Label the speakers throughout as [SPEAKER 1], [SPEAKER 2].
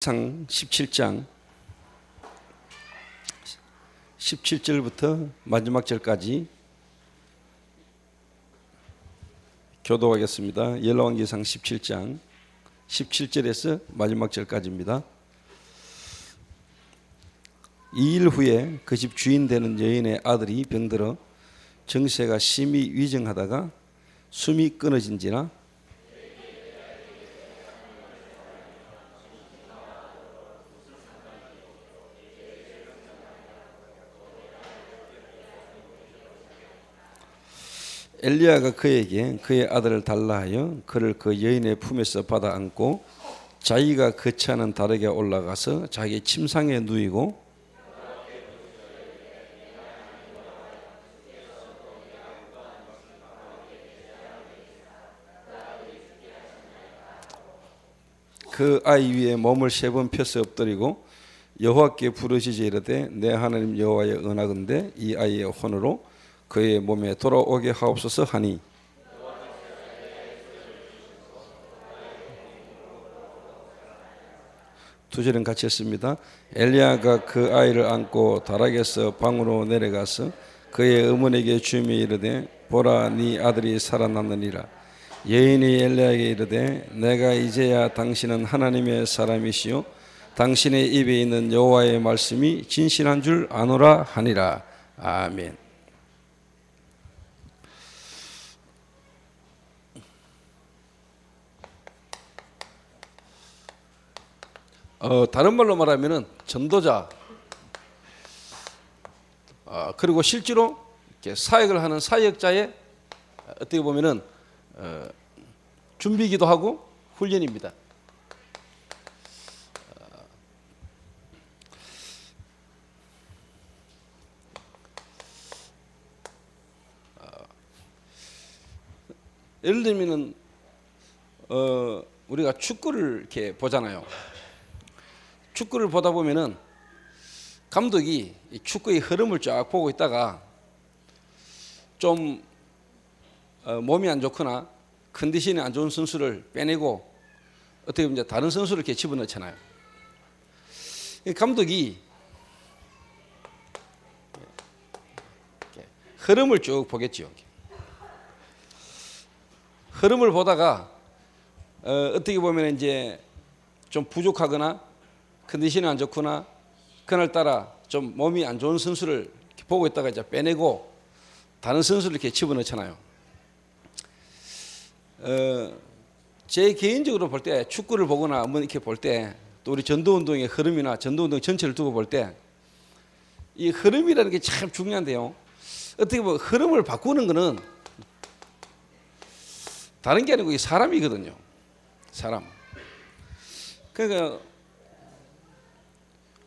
[SPEAKER 1] 상 17장 17절부터 마지막 절까지 교도하겠습니다. 열왕기상 17장 17절에서 마지막 절까지입니다. 2일 후에 그 집 주인 되는 여인의 아들이 병들어 정세가 심히 위중하다가 숨이 끊어진지라 엘리야가 그에게 그의 아들을 달라 하여 그를 그 여인의 품에서 받아 안고 자기가 거처하는 다락에 올라가서 자기 침상에 누이고 그 아이 위에 몸을 3번 펴서 엎드리고 여호와께 부르짖어 이르되 내 하나님 여호와의 은하건대 이 아이의 혼으로 그의 몸에 돌아오게 하옵소서 하니 두 절은 같이 했습니다. 엘리야가 그 아이를 안고 다락에서 방으로 내려가서 그의 어머니에게 주며 이르되 보라 네 아들이 살아났느니라. 여인이 엘리야에게 이르되 내가 이제야 당신은 하나님의 사람이시요 당신의 입에 있는 여호와의 말씀이 진실한 줄 아노라 하니라. 아멘. 다른 말로 말하면은 전도자, 그리고 실제로 이렇게 사역을 하는 사역자의 어떻게 보면은 준비기도 하고 훈련입니다. 예를 들면은 우리가 축구를 이렇게 보잖아요. 축구를 보다 보면은 감독이 축구의 흐름을 쫙 보고 있다가 좀 몸이 안 좋거나 컨디션이 안 좋은 선수를 빼내고 어떻게 보면 다른 선수를 이렇게 집어넣잖아요. 감독이 흐름을 쭉 보겠죠. 흐름을 보다가 어떻게 보면 이제 좀 부족하거나 컨디션이 안 좋거나 그날따라 좀 몸이 안 좋은 선수를 보고 있다가 이제 빼내고 다른 선수를 이렇게 집어넣잖아요. 제 개인적으로 볼 때 축구를 보거나 한번 이렇게 볼 때 또 우리 전도운동의 흐름이나 전도운동 전체를 두고 볼 때 이 흐름이라는 게 참 중요한데요. 어떻게 보면 흐름을 바꾸는 거는 다른 게 아니고 이 사람이거든요. 사람. 그러니까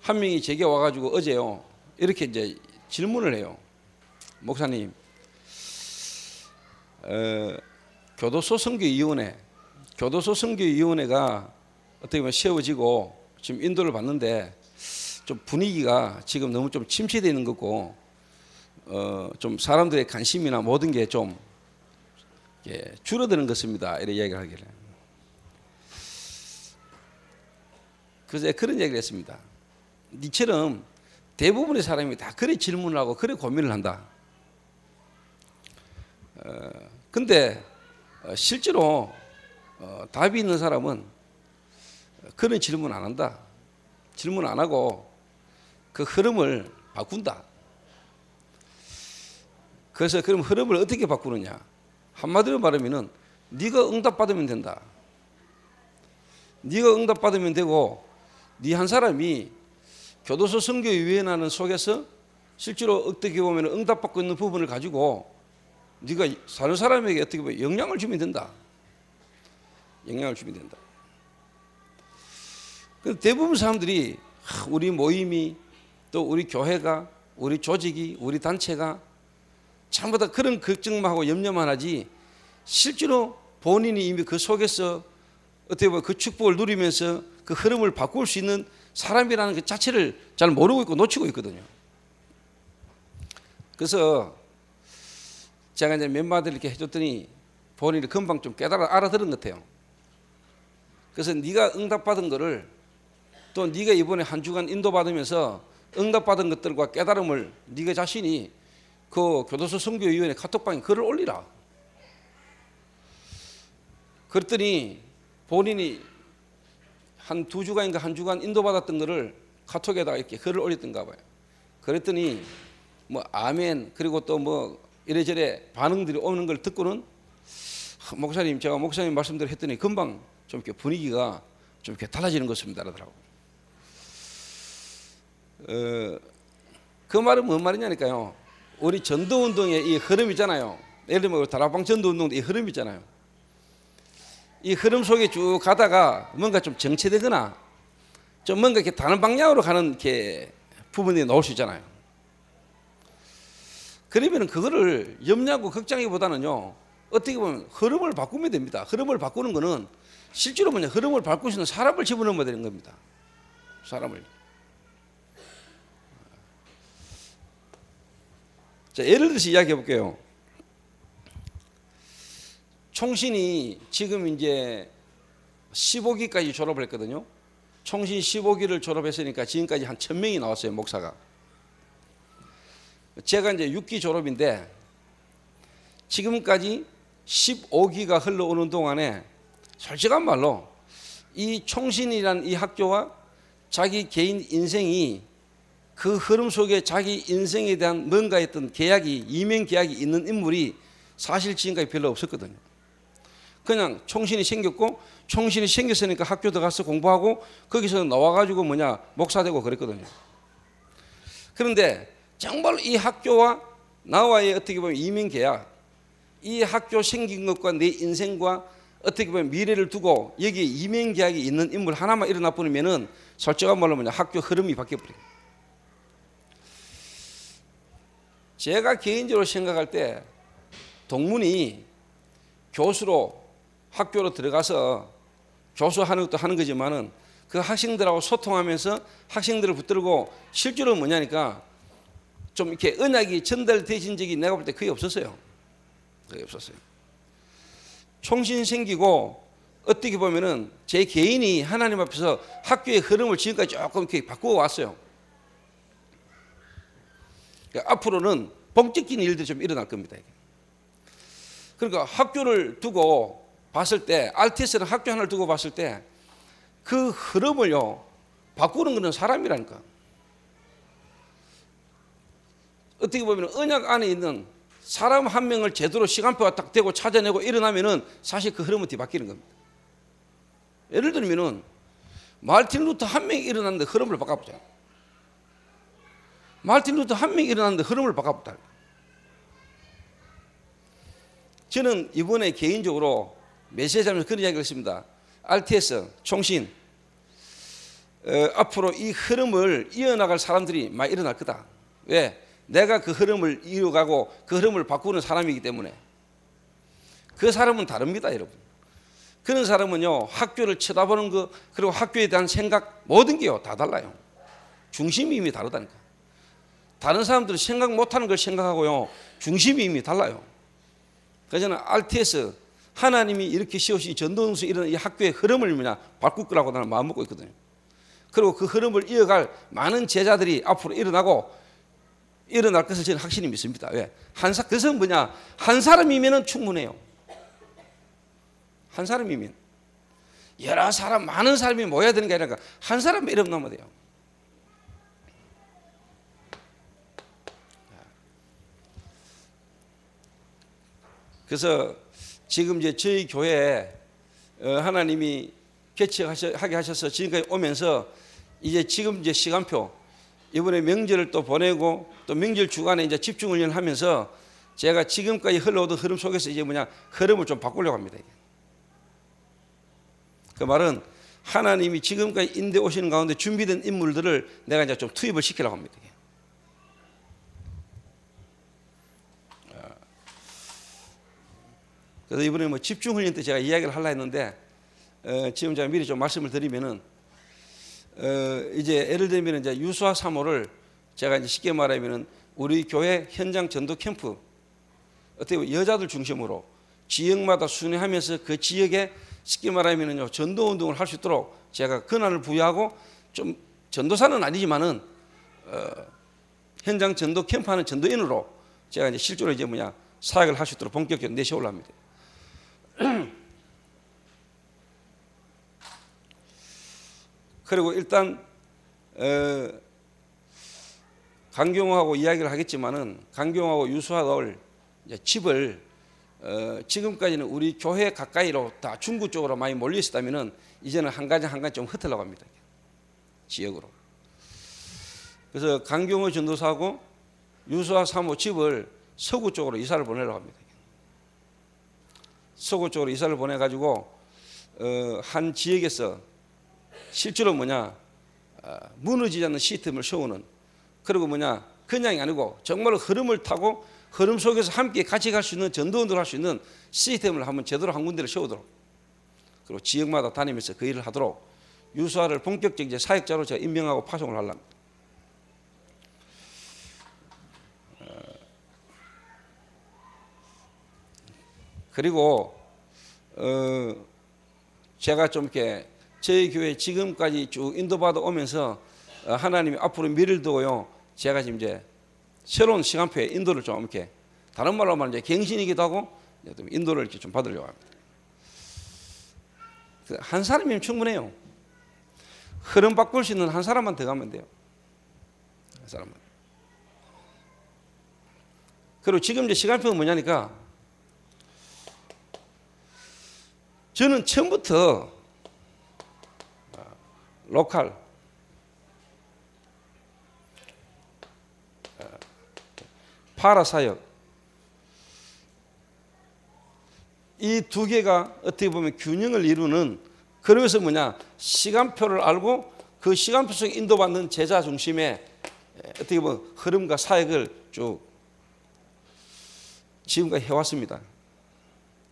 [SPEAKER 1] 한 명이 제게 와가지고 어제요 이렇게 이제 질문을 해요. 목사님, 교도소 선교위원회가 어떻게 보면 세워지고 지금 인도를 받는데 좀 분위기가 지금 너무 좀 침체되어 있는 거고 좀 사람들의 관심이나 모든 게 좀 줄어드는 것입니다. 이렇게 이야기를 하길래 그래서 그런 얘기를 했습니다. 니처럼 대부분의 사람이 다 그래 질문을 하고 그래 고민을 한다. 근데 실제로 답이 있는 사람은 그런 질문 안 한다. 질문 안 하고 그 흐름을 바꾼다. 그래서 그럼 흐름을 어떻게 바꾸느냐? 한마디로 말하면은 네가 응답받으면 된다. 네가 응답받으면 되고 네 한 사람이 교도소 선교위원회 속에서 실제로 어떻게 보면 응답받고 있는 부분을 가지고 네가 사는 사람에게 어떻게 보면 영향을 주면 된다. 영향을 주면 된다. 대부분 사람들이 우리 모임이 또 우리 교회가 우리 조직이 우리 단체가 전부 다 그런 걱정만 하고 염려만 하지 실제로 본인이 이미 그 속에서 어떻게 보면 그 축복을 누리면서 그 흐름을 바꿀 수 있는 사람이라는 그 자체를 잘 모르고 있고 놓치고 있거든요. 그래서 제가 이제 몇 마디를 이렇게 해줬더니 본인이 금방 좀 알아들은 것 같아요. 그래서 네가 응답받은 거를 또 네가 이번에 한 주간 인도받으면서 응답받은 것들과 깨달음을 네가 자신이 그 교도소 선교위원회 카톡방에 글을 올리라. 그랬더니 본인이 한 2주간인가 한 주간 인도받았던 것을 카톡에다가 이렇게 글을 올렸던가 봐요. 그랬더니 뭐 아멘 그리고 또 뭐 이래저래 반응들이 오는 걸 듣고는 목사님 제가 목사님 말씀대로 했더니 금방 좀 이렇게 분위기가 좀 이렇게 달라지는 것입니다 그러더라고. 그 말은 뭔 말이냐니까요. 우리 전도운동의 이 흐름 있잖아요. 예를 들면 다락방 전도운동의 이 흐름 있잖아요. 이 흐름 속에 쭉 가다가 뭔가 좀 정체되거나 좀 뭔가 이렇게 다른 방향으로 가는 이렇게 부분이 나올 수 있잖아요. 그러면 그거를 염려하고 걱정하기보다는요, 어떻게 보면 흐름을 바꾸면 됩니다. 흐름을 바꾸는 거는 실제로 뭐냐, 흐름을 바꿀 수 있는 사람을 집어넣으면 되는 겁니다. 사람을. 자, 예를 들어서 이야기해 볼게요. 총신이 지금 이제 15기까지 졸업을 했거든요. 총신 15기를 졸업했으니까 지금까지 한 1000명이 나왔어요, 목사가. 제가 이제 6기 졸업인데 지금까지 15기가 흘러오는 동안에 솔직한 말로 이 총신이라는 이 학교와 자기 개인 인생이 그 흐름 속에 자기 인생에 대한 뭔가 했던 계약이, 이면 계약이 있는 인물이 사실 지금까지 별로 없었거든요. 그냥 총신이 생겼고 총신이 생겼으니까 학교 들어가서 공부하고 거기서 나와가지고 목사 되고 그랬거든요. 그런데 정말 이 학교와 나와의 어떻게 보면 이면 계약, 이 학교 생긴 것과 내 인생과 어떻게 보면 미래를 두고 여기에 이면 계약이 있는 인물 하나만 일어나 버리면은 솔직한 말로 학교 흐름이 바뀌어 버려요. 제가 개인적으로 생각할 때 동문이 교수로 학교로 들어가서 교수하는 것도 하는 거지만은 그 학생들하고 소통하면서 학생들을 붙들고 실제로 뭐냐니까 좀 이렇게 언약이 전달되신 적이 내가 볼 때 거의 없었어요. 거의 없었어요. 총신 생기고 어떻게 보면은 제 개인이 하나님 앞에서 학교의 흐름을 지금까지 조금 이렇게 바꾸어 왔어요. 그러니까 앞으로는 본격적인 일들이 좀 일어날 겁니다. 그러니까 학교를 두고 봤을 때, RTS는 학교 하나를 두고 봤을 때 그 흐름을요 바꾸는 것은 사람이라니까. 어떻게 보면 언약 안에 있는 사람 한 명을 제대로 시간표가 딱 되고 찾아내고 일어나면은 사실 그 흐름은 뒤바뀌는 겁니다. 예를 들면은 마르틴 루터 한 명이 일어났는데 흐름을 바꿔보자. 마르틴 루터 한 명이 일어났는데 흐름을 바꿔보자. 저는 이번에 개인적으로 메시지하면서 그런 이야기를 했습니다. RTS, 총신, 앞으로 이 흐름을 이어나갈 사람들이 많이 일어날 거다. 왜? 내가 그 흐름을 이어가고 그 흐름을 바꾸는 사람이기 때문에. 그 사람은 다릅니다, 여러분. 그런 사람은요, 학교를 쳐다보는 거, 그리고 학교에 대한 생각, 모든 게요, 다 달라요. 중심이 이미 다르다니까. 다른 사람들은 생각 못하는 걸 생각하고요, 중심이 이미 달라요. 그래서 저는 RTS, 하나님이 이렇게 씌우신 전도운동에서 일어난 이 학교의 흐름을 바꿀 거라고 나는 마음먹고 있거든요. 그리고 그 흐름을 이어갈 많은 제자들이 앞으로 일어날 것을 저는 확실히 믿습니다. 왜? 그래서 한 사람이면 충분해요. 한 사람이면. 여러 사람, 많은 사람이 모여야 되는 게 아니라 한 사람 이름 나오면 돼요. 그래서 지금 이제 저희 교회에 하나님이 개척하게 하셔서 지금까지 오면서 이제 지금 이제 시간표, 이번에 명절을 또 보내고 또 명절 주간에 이제 집중훈련을 하면서 제가 지금까지 흘러오던 흐름 속에서 이제 흐름을 좀 바꾸려고 합니다. 그 말은 하나님이 지금까지 인도해 오시는 가운데 준비된 인물들을 내가 이제 좀 투입을 시키려고 합니다. 그래서 이번에 집중훈련 때 제가 이야기를 하려고 했는데 지금 제가 미리 좀 말씀을 드리면은 이제 예를 들면 이제 유수와 사모를 제가 이제 쉽게 말하면은 우리 교회 현장 전도 캠프 어떻게 보면 여자들 중심으로 지역마다 순회하면서 그 지역에 쉽게 말하면은요 전도 운동을 할 수 있도록 제가 권한을 부여하고 좀 전도사는 아니지만은 현장 전도 캠프하는 전도인으로 제가 이제 실제로 이제 사역을 할 수 있도록 본격적으로 내세우려 합니다. 그리고 일단 강경호하고 이야기를 하겠지만은 강경호하고 유수하올 집을 지금까지는 우리 교회 가까이로 다 중구 쪽으로 많이 몰려 있었다면은 이제는 한 가지 좀 흩으려고 합니다. 지역으로. 그래서 강경호 전도사하고 유수하 사모 집을 서구 쪽으로 이사를 보내려고 합니다. 서구 쪽으로 이사를 보내가지고 한 지역에서 실제로 무너지지 않는 시스템을 세우는, 그리고 그냥이 아니고 정말로 흐름을 타고 흐름 속에서 함께 같이 갈 수 있는, 전도원들 할 수 있는 시스템을 한번 제대로 한 군데를 세우도록, 그리고 지역마다 다니면서 그 일을 하도록 유수아를 본격적 이제 사역자로 제가 임명하고 파송을 하려합니다. 그리고 제가 좀 이렇게 저희 교회 지금까지 쭉 인도받아 오면서 하나님이 앞으로 미래를 두고요, 제가 지금 이제 새로운 시간표에 인도를 좀 이렇게, 다른 말로 말하면 이제 갱신이기도 하고 인도를 이렇게 좀 받으려고 합니다. 한 사람이면 충분해요. 흐름 바꿀 수 있는 한 사람만 더 가면 돼요. 한 사람만. 그리고 지금 이제 시간표가 뭐냐니까, 저는 처음부터 로컬, 파라사역, 이 두 개가 어떻게 보면 균형을 이루는, 그러면서 시간표를 알고 그 시간표 속에 인도받는 제자 중심의 어떻게 보면 흐름과 사역을 쭉 지금까지 해왔습니다.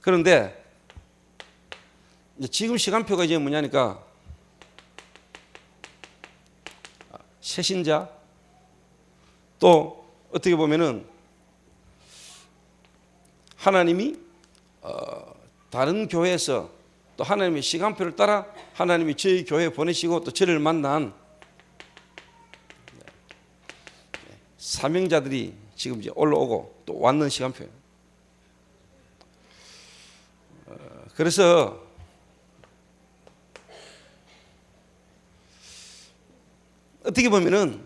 [SPEAKER 1] 그런데 지금 시간표가 이제 뭐냐니까, 새신자, 또 어떻게 보면은 하나님이 다른 교회에서 또 하나님의 시간표를 따라 하나님이 저희 교회에 보내시고 또 저를 만난 사명자들이 지금 이제 올라오고 또 왔는 시간표예요. 그래서 어떻게 보면은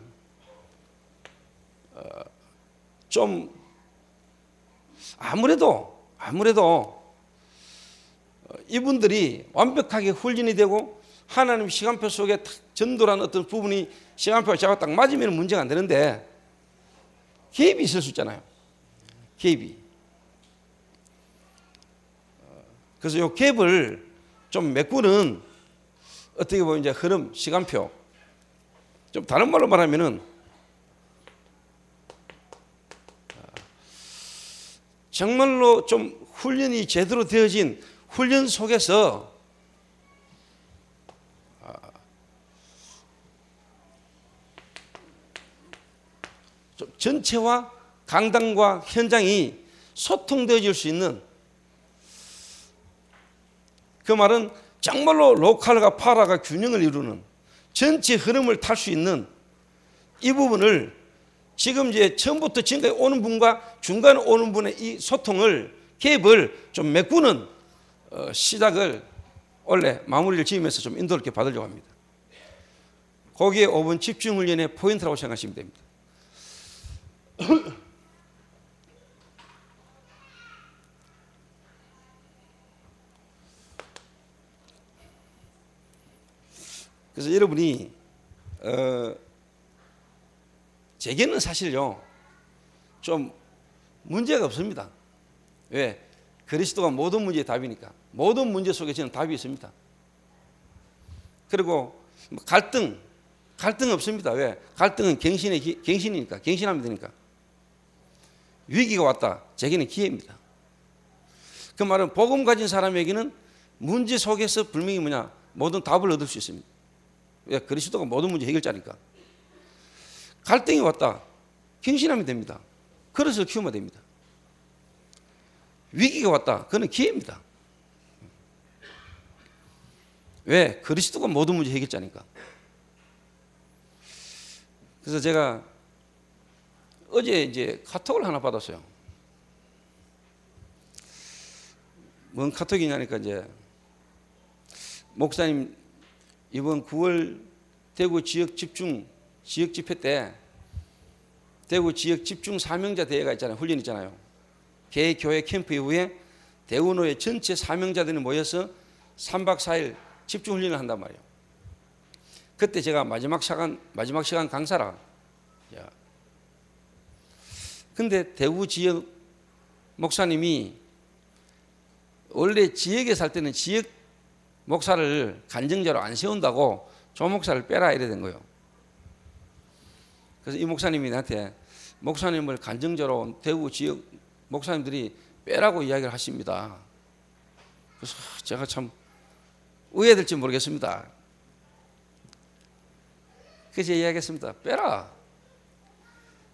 [SPEAKER 1] 좀 아무래도 이분들이 완벽하게 훈련이 되고 하나님 시간표 속에 전도라는 어떤 부분이 시간표가 제가 딱 맞으면 문제가 안 되는데, 개입이 있을 수 있잖아요. 개입이. 그래서 이 갭을 좀 메꾸는, 어떻게 보면 이제 흐름, 시간표, 좀 다른 말로 말하면은 정말로 좀 훈련이 제대로 되어진 훈련 속에서 좀 전체와 강당과 현장이 소통되어질 수 있는, 그 말은 정말로 로컬과 파라가 균형을 이루는 전체 흐름을 탈 수 있는 이 부분을 지금 이제 처음부터 지금까지 오는 분과 중간에 오는 분의 이 소통을, 갭을 좀 메꾸는 시작을 원래 마무리를 지으면서 좀 인도를 이렇게 받으려고 합니다. 거기에 5번 집중 훈련의 포인트라고 생각하시면 됩니다. 그래서 여러분이 제게는 사실요 좀 문제가 없습니다. 왜? 그리스도가 모든 문제의 답이니까. 모든 문제 속에 저는 답이 있습니다. 그리고 갈등 없습니다. 왜? 갈등은 갱신이니까, 갱신하면 되니까. 위기가 왔다, 제게는 기회입니다. 그 말은 복음 가진 사람에게는 문제 속에서 분명히 모든 답을 얻을 수 있습니다. 왜? 그리스도가 모든 문제 해결자니까. 갈등이 왔다, 갱신하면 됩니다. 그릇을 키우면 됩니다. 위기가 왔다, 그건 기회입니다. 왜? 그리스도가 모든 문제 해결자니까. 그래서 제가 어제 이제 카톡을 하나 받았어요. 뭔 카톡이냐니까 이제 목사님 이번 9월 대구 지역 집회 때 대구 지역 집중 사명자 대회가 있잖아요. 훈련 있잖아요. 개교회 캠프 이후에 대구노회 전체 사명자들이 모여서 3박 4일 집중 훈련을 한단 말이에요. 그때 제가 마지막 시간 강사라. 근데 대구 지역 목사님이 원래 지역에 살 때는 지역 목사를 간증자로 안 세운다고 조 목사를 빼라 이래 된 거예요. 그래서 이 목사님이 나한테 목사님을 간증자로 대구 지역 목사님들이 빼라고 이야기를 하십니다. 그래서 제가 참 의외될지 모르겠습니다. 그래서 이야기했습니다. 빼라.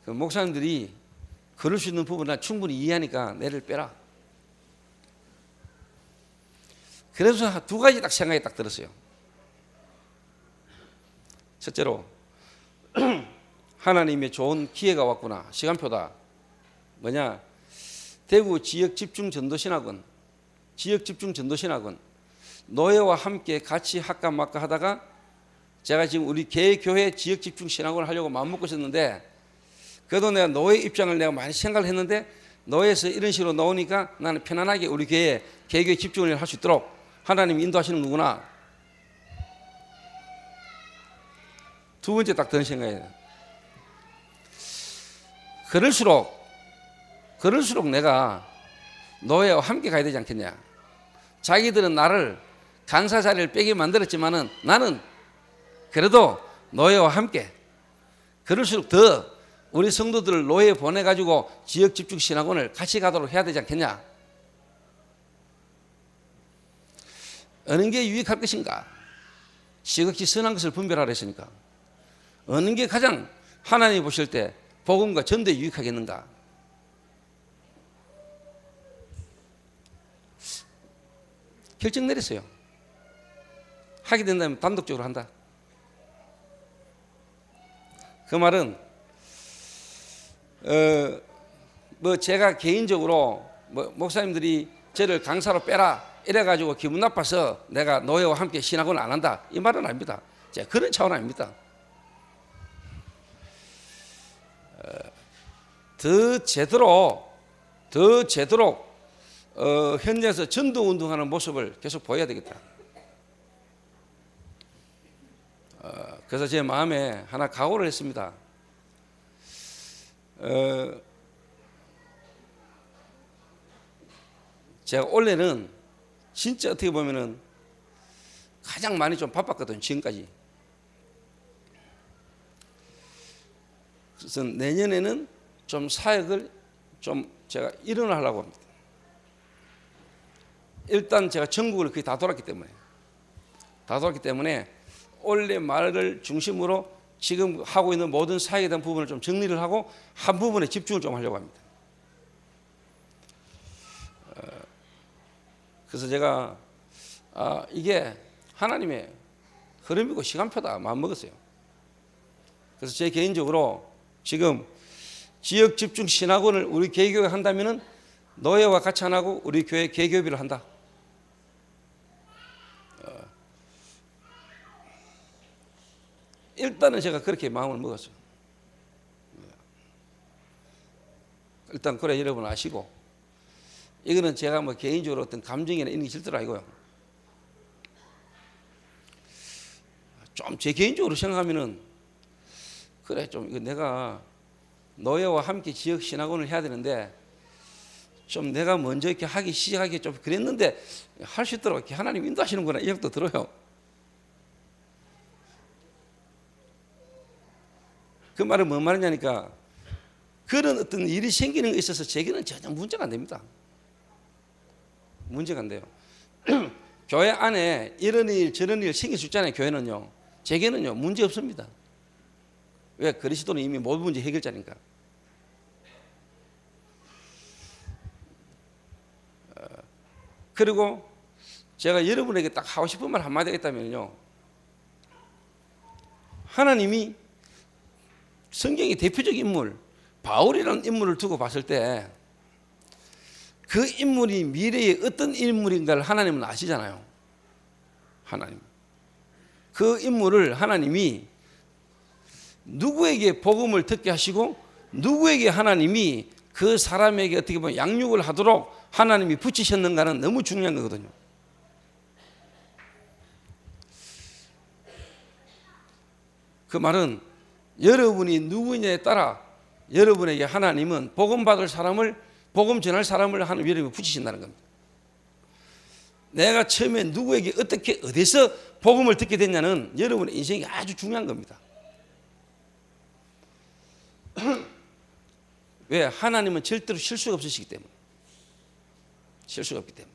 [SPEAKER 1] 그 목사님들이 그럴 수 있는 부분은 난 충분히 이해하니까 내를 빼라. 그래서 두 가지 딱 생각이 딱 들었어요. 첫째로 하나님의 좋은 기회가 왔구나. 시간표다. 뭐냐? 대구 지역 집중 전도신학원, 노예와 함께 같이 학과 막과 하다가 제가 지금 우리 개교회 지역 집중 신학원을 하려고 마음먹고 있었는데 그래도 내가 노예 입장을 내가 많이 생각을 했는데 노예에서 이런 식으로 나오니까 나는 편안하게 우리 교회에 개교회 집중을 할 수 있도록 하나님이 인도하시는 거구나. 두 번째 딱 드는 생각이에요. 그럴수록 내가 노예와 함께 가야 되지 않겠냐. 자기들은 나를 강사 자리를 빼게 만들었지만은 나는 그래도 노예와 함께 그럴수록 더 우리 성도들을 노예에 보내가지고 지역 집중 신학원을 같이 가도록 해야 되지 않겠냐. 어느 게 유익할 것인가. 시극히 선한 것을 분별하라 했으니까 어느 게 가장 하나님이 보실 때 복음과 전도에 유익하겠는가. 결정 내렸어요. 하게 된다면 단독적으로 한다. 그 말은 뭐 제가 개인적으로 뭐 목사님들이 저를 강사로 빼라 이래가지고 기분 나빠서 내가 노예와 함께 신학원을 안 한다 이 말은 아닙니다. 제가 그런 차원 아닙니다. 더 제대로 현장에서 전도운동하는 모습을 계속 보여야 되겠다. 그래서 제 마음에 하나 각오를 했습니다. 제가 원래는 진짜 어떻게 보면은 가장 많이 좀 바빴거든요. 지금까지. 그래서 내년에는 좀 사역을 좀 제가 일어나려고 합니다. 일단 제가 전국을 거의 다 돌았기 때문에 원래 말을 중심으로 지금 하고 있는 모든 사역에 대한 부분을 좀 정리를 하고 한 부분에 집중을 좀 하려고 합니다. 그래서 제가 이게 하나님의 흐름이고 시간표다 마음먹었어요. 그래서 제 개인적으로 지금 지역 집중 신학원을 우리 개교회가 한다면은 노예와 같이 안 하고 우리 교회 개교비를 한다. 일단은 제가 그렇게 마음을 먹었어요. 일단 그래 여러분 아시고 이거는 제가 뭐 개인적으로 어떤 감정이나 이런 게 절대로 아니고요. 좀 제 개인적으로 생각하면은 그래 좀 이거 내가 노예와 함께 지역 신학원을 해야 되는데 좀 내가 먼저 이렇게 하기 시작하기 좀 그랬는데 할 수 있도록 이렇게 하나님 인도하시는구나 이 생각도 들어요. 그 말은 뭔 말이냐니까 그런 어떤 일이 생기는 것에 있어서 제게는 전혀 문제가 안 됩니다. 문제가 안 돼요. 교회 안에 이런 일 저런 일 생길 수 있잖아요. 교회는요. 제게는요 문제 없습니다. 왜? 그리스도는 이미 모든 문제 해결자니까. 그리고 제가 여러분에게 딱 하고 싶은 말 한마디 있다면요. 하나님이 성경의 대표적 인물 바울이라는 인물을 두고 봤을 때 그 인물이 미래에 어떤 인물인가를 하나님은 아시잖아요. 하나님. 그 인물을 하나님이 누구에게 복음을 듣게 하시고 누구에게 하나님이 그 사람에게 어떻게 보면 양육을 하도록 하나님이 붙이셨는가는 너무 중요한 거거든요. 그 말은 여러분이 누구냐에 따라 여러분에게 하나님은 복음 받을 사람을 복음 전할 사람을 하나님이 여러분이 붙이신다는 겁니다. 내가 처음에 누구에게 어떻게 어디서 복음을 듣게 됐냐는 여러분의 인생이 아주 중요한 겁니다. 왜? 하나님은 절대로 실수가 없으시기 때문에. 실수가 없기 때문에.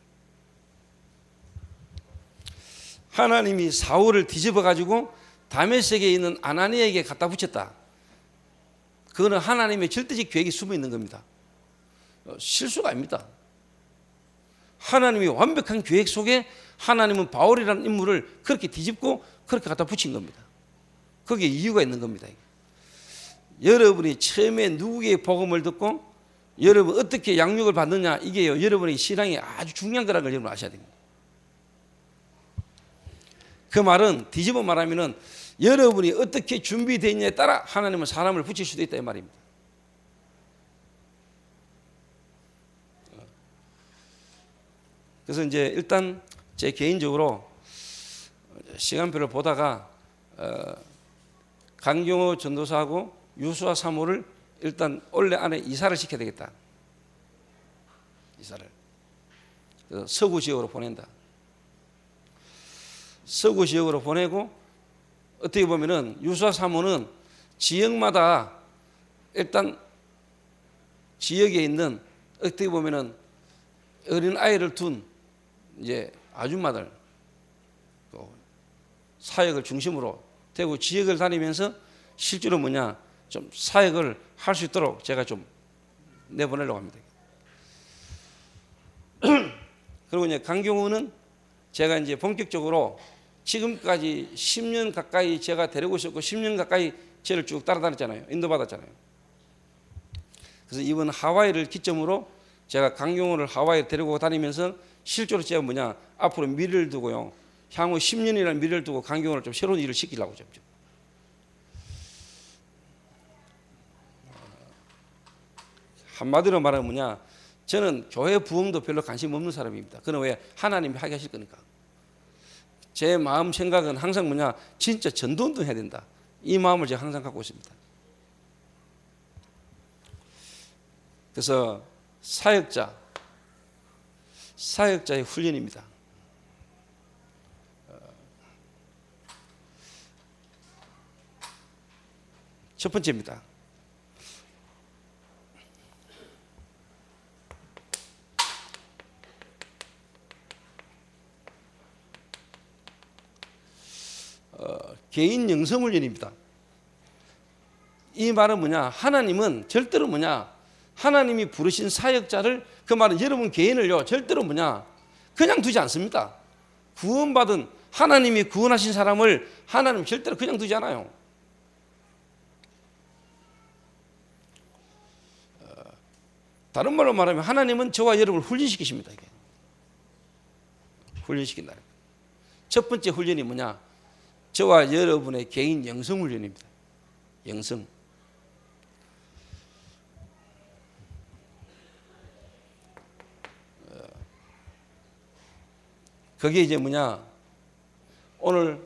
[SPEAKER 1] 하나님이 사울을 뒤집어 가지고 다메섹에 있는 아나니에게 갖다 붙였다. 그거는 하나님의 절대적 계획이 숨어 있는 겁니다. 실수가 아닙니다. 하나님의 완벽한 계획 속에 하나님은 바울이라는 인물을 그렇게 뒤집고 그렇게 갖다 붙인 겁니다. 거기에 이유가 있는 겁니다. 여러분이 처음에 누구에게 복음을 듣고 여러분 어떻게 양육을 받느냐, 이게요 여러분의 신앙이 아주 중요한 거라는 걸 여러분 아셔야 됩니다. 그 말은 뒤집어 말하면은 여러분이 어떻게 준비되느냐에 따라 하나님은 사람을 붙일 수도 있다 이 말입니다. 그래서 이제 일단 제 개인적으로 시간표를 보다가 강경호 전도사하고 유수아 사모를 일단 올해 안에 이사를 시켜야 되겠다. 이사를. 그래서 서구 지역으로 보낸다. 서구 지역으로 보내고 어떻게 보면은 유수아 사모는 지역마다 일단 지역에 있는 어떻게 보면은 어린 아이를 둔 이제 아줌마들 사역을 중심으로 대구 지역을 다니면서 실제로 뭐냐 좀 사역을 할 수 있도록 제가 좀 내보내려고 합니다. 그리고 이제 강경호는 제가 이제 본격적으로 지금까지 10년 가까이 제가 데리고 있었고 10년 가까이 저를 쭉 따라다녔잖아요. 인도받았잖아요. 그래서 이번 하와이를 기점으로 제가 강경호를 하와이에 데리고 다니면서 실제로 제가 뭐냐 앞으로 미래를 두고요. 향후 10년이라는 미래를 두고 강경호를 좀 새로운 일을 시키려고 좀. 한마디로 말하면 뭐냐 저는 교회 부흥도 별로 관심 없는 사람입니다. 그건 왜? 하나님이 하게 하실 거니까. 제 마음 생각은 항상 뭐냐 진짜 전도운동 해야 된다. 이 마음을 제가 항상 갖고 있습니다. 그래서 사역자의 훈련입니다. 첫 번째입니다. 개인 영성 훈련입니다. 이 말은 뭐냐 하나님은 절대로 뭐냐 하나님이 부르신 사역자를 그 말은 여러분 개인을요 절대로 뭐냐 그냥 두지 않습니다. 구원받은 하나님이 구원하신 사람을 하나님 절대로 그냥 두지 않아요. 다른 말로 말하면 하나님은 저와 여러분을 훈련시키십니다. 이게. 훈련시킨다. 첫 번째 훈련이 뭐냐 저와 여러분의 개인 영성 훈련입니다. 영성. 그게 이제 뭐냐 오늘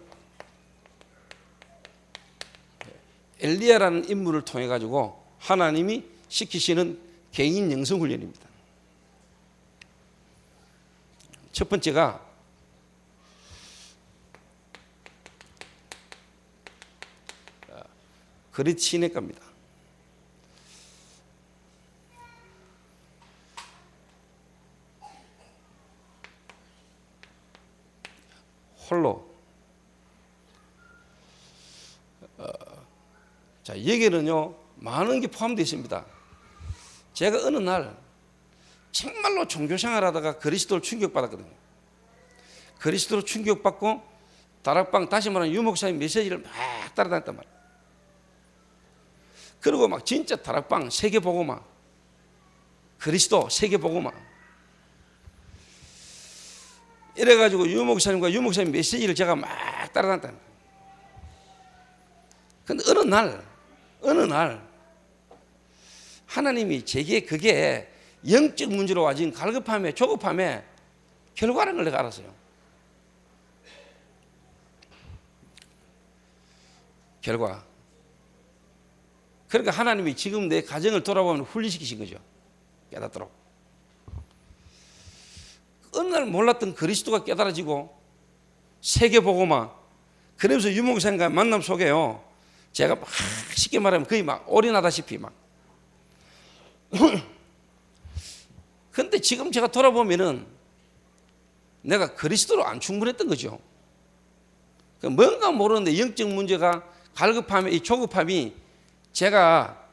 [SPEAKER 1] 엘리야라는 인물을 통해 가지고 하나님이 시키시는 개인 영성 훈련입니다. 첫 번째가 그릿 시내가입니다. 홀로. 자, 여기는요 많은 게 포함되어 있습니다. 제가 어느 날 정말로 종교생활하다가 그리스도를 충격받았거든요. 그리스도로 충격받고 다락방 다시 말하면 유목사님 메시지를 막 따라다녔단 말이에요. 그리고 막 진짜 다락방 세계복음화, 그리스도 세계복음화 이래가지고 유 목사님과 유 목사님 메시지를 제가 막 따라다녔다. 근데 어느 날 하나님이 제게 그게 영적 문제로 와진 갈급함에 조급함에 결과라는 걸 내가 알았어요. 결과. 그러니까 하나님이 지금 내 가정을 돌아보면 훈련시키신 거죠. 깨닫도록. 어느 날 몰랐던 그리스도가 깨달아지고 세계복음화. 그러면서 유목사님과 만남 속에요, 제가 막 쉽게 말하면 거의 막 올인하다시피 막. 근데 지금 제가 돌아보면은 내가 그리스도로 안 충분했던 거죠. 뭔가 모르는데 영적 문제가 갈급함이, 이 조급함이 제가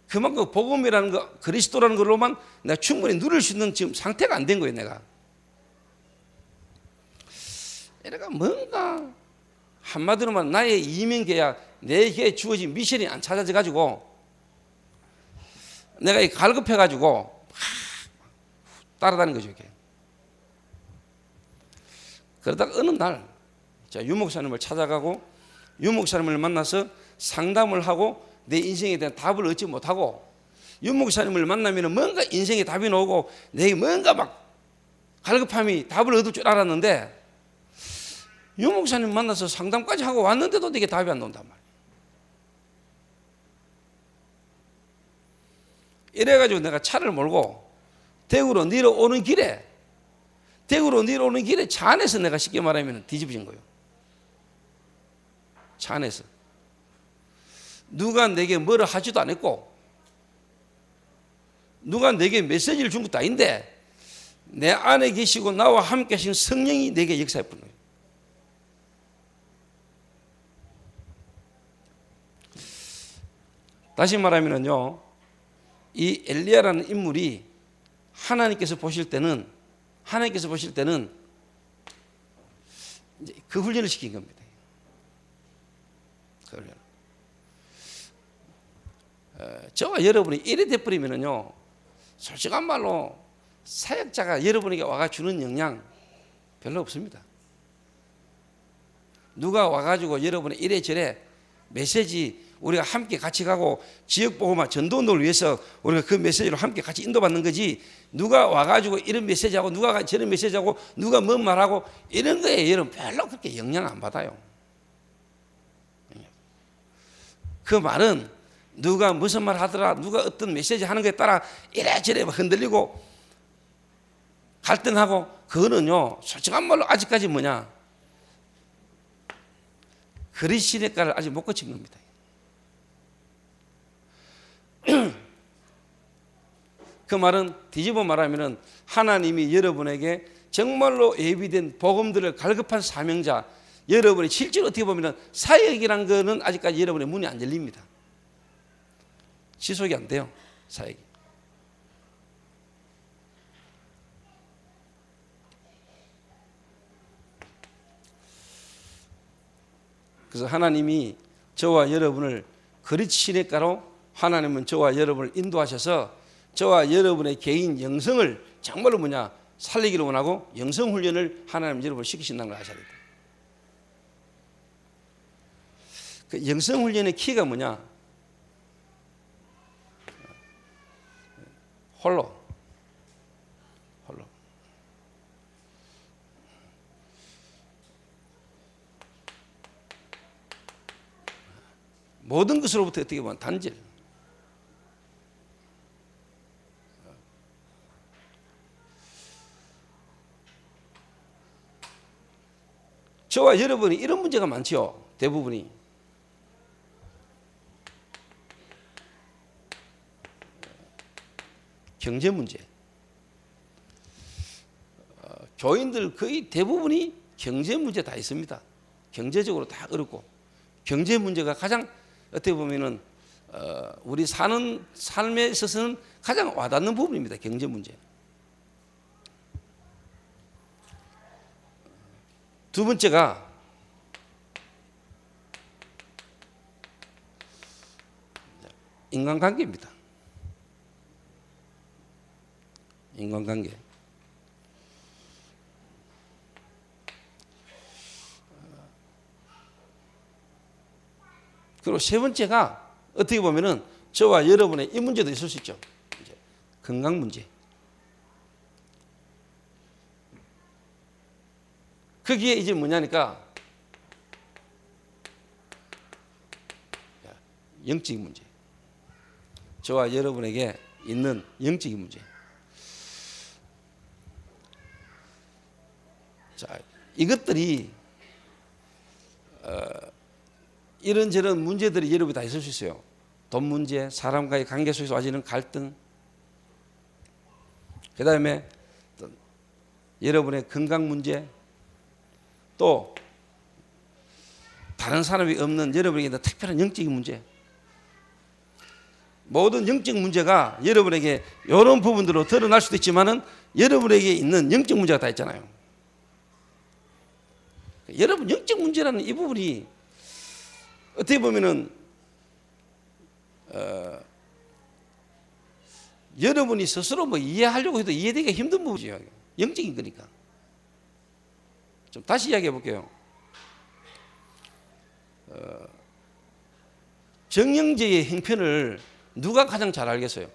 [SPEAKER 1] 그만큼 복음이라는 거, 그리스도라는 걸로만 내가 충분히 누릴 수 있는 지금 상태가 안 된 거예요, 내가. 내가 뭔가 한마디로만 나의 이민계약, 내게 주어진 미션이 안 찾아져 가지고 내가 갈급해 가지고 따라다니는 거죠, 이게. 그러다가 어느 날 자, 유 목사님을 찾아가고 유 목사님을 만나서 상담을 하고 내 인생에 대한 답을 얻지 못하고 유 목사님을 만나면 뭔가 인생에 답이 나오고 내게 뭔가 막 갈급함이 답을 얻을 줄 알았는데 유 목사님 만나서 상담까지 하고 왔는데도 내게 답이 안 나온단 말이에요. 이래가지고 내가 차를 몰고 대구로 내려오는 길에 차 안에서 내가 쉽게 말하면 뒤집어진 거예요. 차 안에서. 누가 내게 뭐라 하지도 않았고 누가 내게 메시지를 준 것도 아닌데 내 안에 계시고 나와 함께 하신 성령이 내게 역사해 본 거예요. 다시 말하면요, 이 엘리야라는 인물이 하나님께서 보실 때는 이제 그 훈련을 시킨 겁니다. 그 훈련. 저와 여러분이 이래 돼버리면요, 솔직한 말로 사역자가 여러분에게 와가 주는 영향 별로 없습니다. 누가 와가지고 여러분의 이래저래 메시지 우리가 함께 같이 가고 지역복음화 전도운동을 위해서 우리가 그 메시지로 함께 같이 인도받는 거지, 누가 와가지고 이런 메시지하고 누가 저런 메시지하고 누가 뭔 말하고 이런 거에 여러분 별로 그렇게 영향 안 받아요. 그 말은 누가 무슨 말 하더라, 누가 어떤 메시지 하는 거에 따라 이래저래 흔들리고 갈등하고, 그거는요 솔직한 말로 아직까지 그리스도의 가를 아직 못 거친 겁니다. 그 말은 뒤집어 말하면 하나님이 여러분에게 정말로 예비된 복음들을 갈급한 사명자, 여러분이 실제로 어떻게 보면 사역이란 거는 아직까지 여러분의 문이 안 열립니다. 지속이 안 돼요, 사역이. 그래서 하나님이 저와 여러분을 그리스도의 가로, 하나님은 저와 여러분을 인도하셔서 저와 여러분의 개인 영성을 정말로 살리기를 원하고 영성 훈련을 하나님 여러분을 시키신다는 걸 아셔야 됩니다. 그 영성 훈련의 키가 홀로. 모든 것으로부터 어떻게 보면 단절. 저와 여러분이 이런 문제가 많죠. 대부분이. 경제 문제. 교인들 거의 대부분이 경제 문제 다 있습니다. 경제적으로 다 어렵고, 경제 문제가 가장 어떻게 보면은 우리 사는 삶에 있어서는 가장 와닿는 부분입니다. 경제 문제. 두 번째가 인간관계입니다. 인간관계. 그리고 세 번째가 어떻게 보면은 저와 여러분의 이 문제도 있을 수 있죠. 이제 건강 문제. 거기에 이제 뭐냐니까 영적인 문제. 저와 여러분에게 있는 영적인 문제. 자, 이것들이 이런저런 문제들이 여러분이 다 있을 수 있어요. 돈 문제, 사람과의 관계 속에서 와지는 갈등, 그 다음에 여러분의 건강 문제, 또 다른 사람이 없는 여러분에게 특별한 영적인 문제. 모든 영적 문제가 여러분에게 이런 부분들로 드러날 수도 있지만은 여러분에게 있는 영적 문제가 다 있잖아요. 여러분 영적 문제라는 이 부분이 어떻게 보면은 여러분이 스스로 뭐 이해하려고 해도 이해되기가 힘든 부분이죠. 영적인 거니까. 좀 다시 이야기해 볼게요. 정영제의 형편을 누가 가장 잘 알겠어요?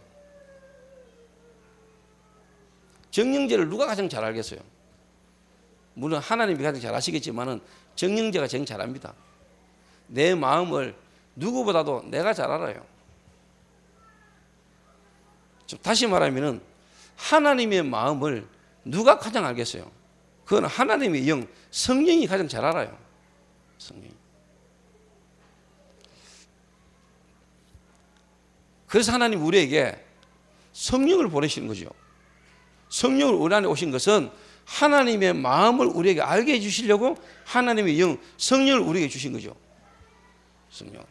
[SPEAKER 1] 정영제를 누가 가장 잘 알겠어요? 물론 하나님이 가장 잘 아시겠지만은 정영제가 제일 잘 압니다. 내 마음을 누구보다도 내가 잘 알아요. 다시 말하면은 하나님의 마음을 누가 가장 알겠어요? 그건 하나님의 영, 성령이 가장 잘 알아요. 성령이. 그래서 하나님 우리에게 성령을 보내시는 거죠. 성령을 우리 안에 오신 것은 하나님의 마음을 우리에게 알게 해주시려고 하나님의 영, 성령을 우리에게 주신 거죠. 성령.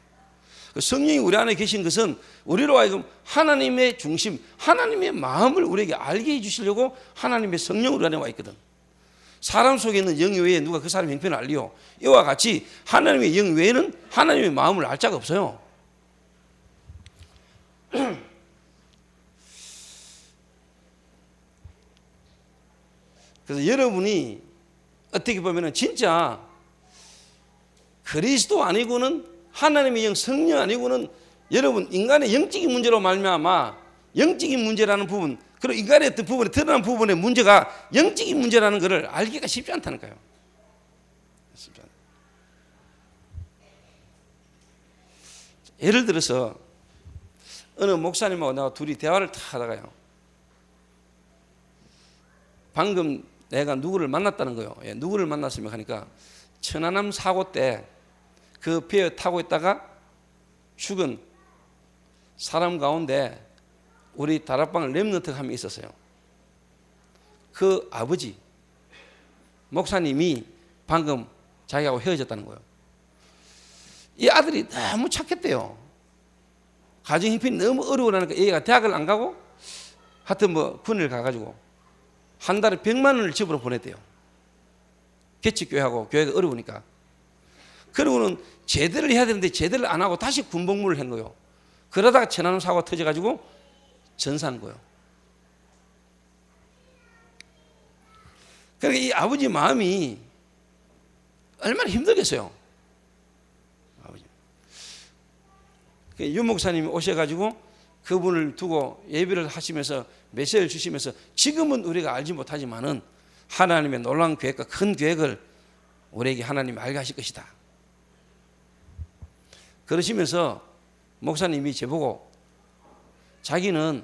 [SPEAKER 1] 성령이 우리 안에 계신 것은 우리로 하여금 하나님의 중심, 하나님의 마음을 우리에게 알게 해주시려고 하나님의 성령이 우리 안에 와 있거든. 사람 속에 있는 영 외에 누가 그 사람의 형편을 알리요? 이와 같이 하나님의 영 외에는 하나님의 마음을 알 자가 없어요. 그래서 여러분이 어떻게 보면 진짜 그리스도 아니고는 하나님의 영, 성령 아니고는 여러분 인간의 영적인 문제로 말미암아 영적인 문제라는 부분, 그리고 인간의 어떤 부분에 드러난 부분의 문제가 영적인 문제라는 것을 알기가 쉽지 않다니까요. 쉽지 않아요. 예를 들어서 어느 목사님하고 내가 둘이 대화를 다 하다가요, 방금 내가 누구를 만났다는 거예요. 예, 누구를 만났으면 하니까 천안함 사고 때 그 배에 타고 있다가 죽은 사람 가운데 우리 다락방을 렘넌트가 한 명 있었어요. 그 아버지 목사님이 방금 자기하고 헤어졌다는 거예요. 이 아들이 너무 착했대요. 가정 형편이 너무 어려우라니까 얘가 대학을 안 가고 하여튼 뭐 군을 가가지고 한 달에 100만 원을 집으로 보냈대요. 개척교회하고 교회가 어려우니까. 그러고는 제대를 해야 되는데 제대를 안 하고 다시 군복무를 한 거예요. 그러다가 천안함 사고가 터져가지고 전사한 거예요. 그러니까 이 아버지 마음이 얼마나 힘들겠어요. 아버지. 유 목사님이 오셔가지고 그분을 두고 예배를 하시면서 메시지를 주시면서 지금은 우리가 알지 못하지만은 하나님의 놀라운 계획과 큰 계획을 우리에게 하나님이 알게 하실 것이다. 그러시면서 목사님이 저보고 자기는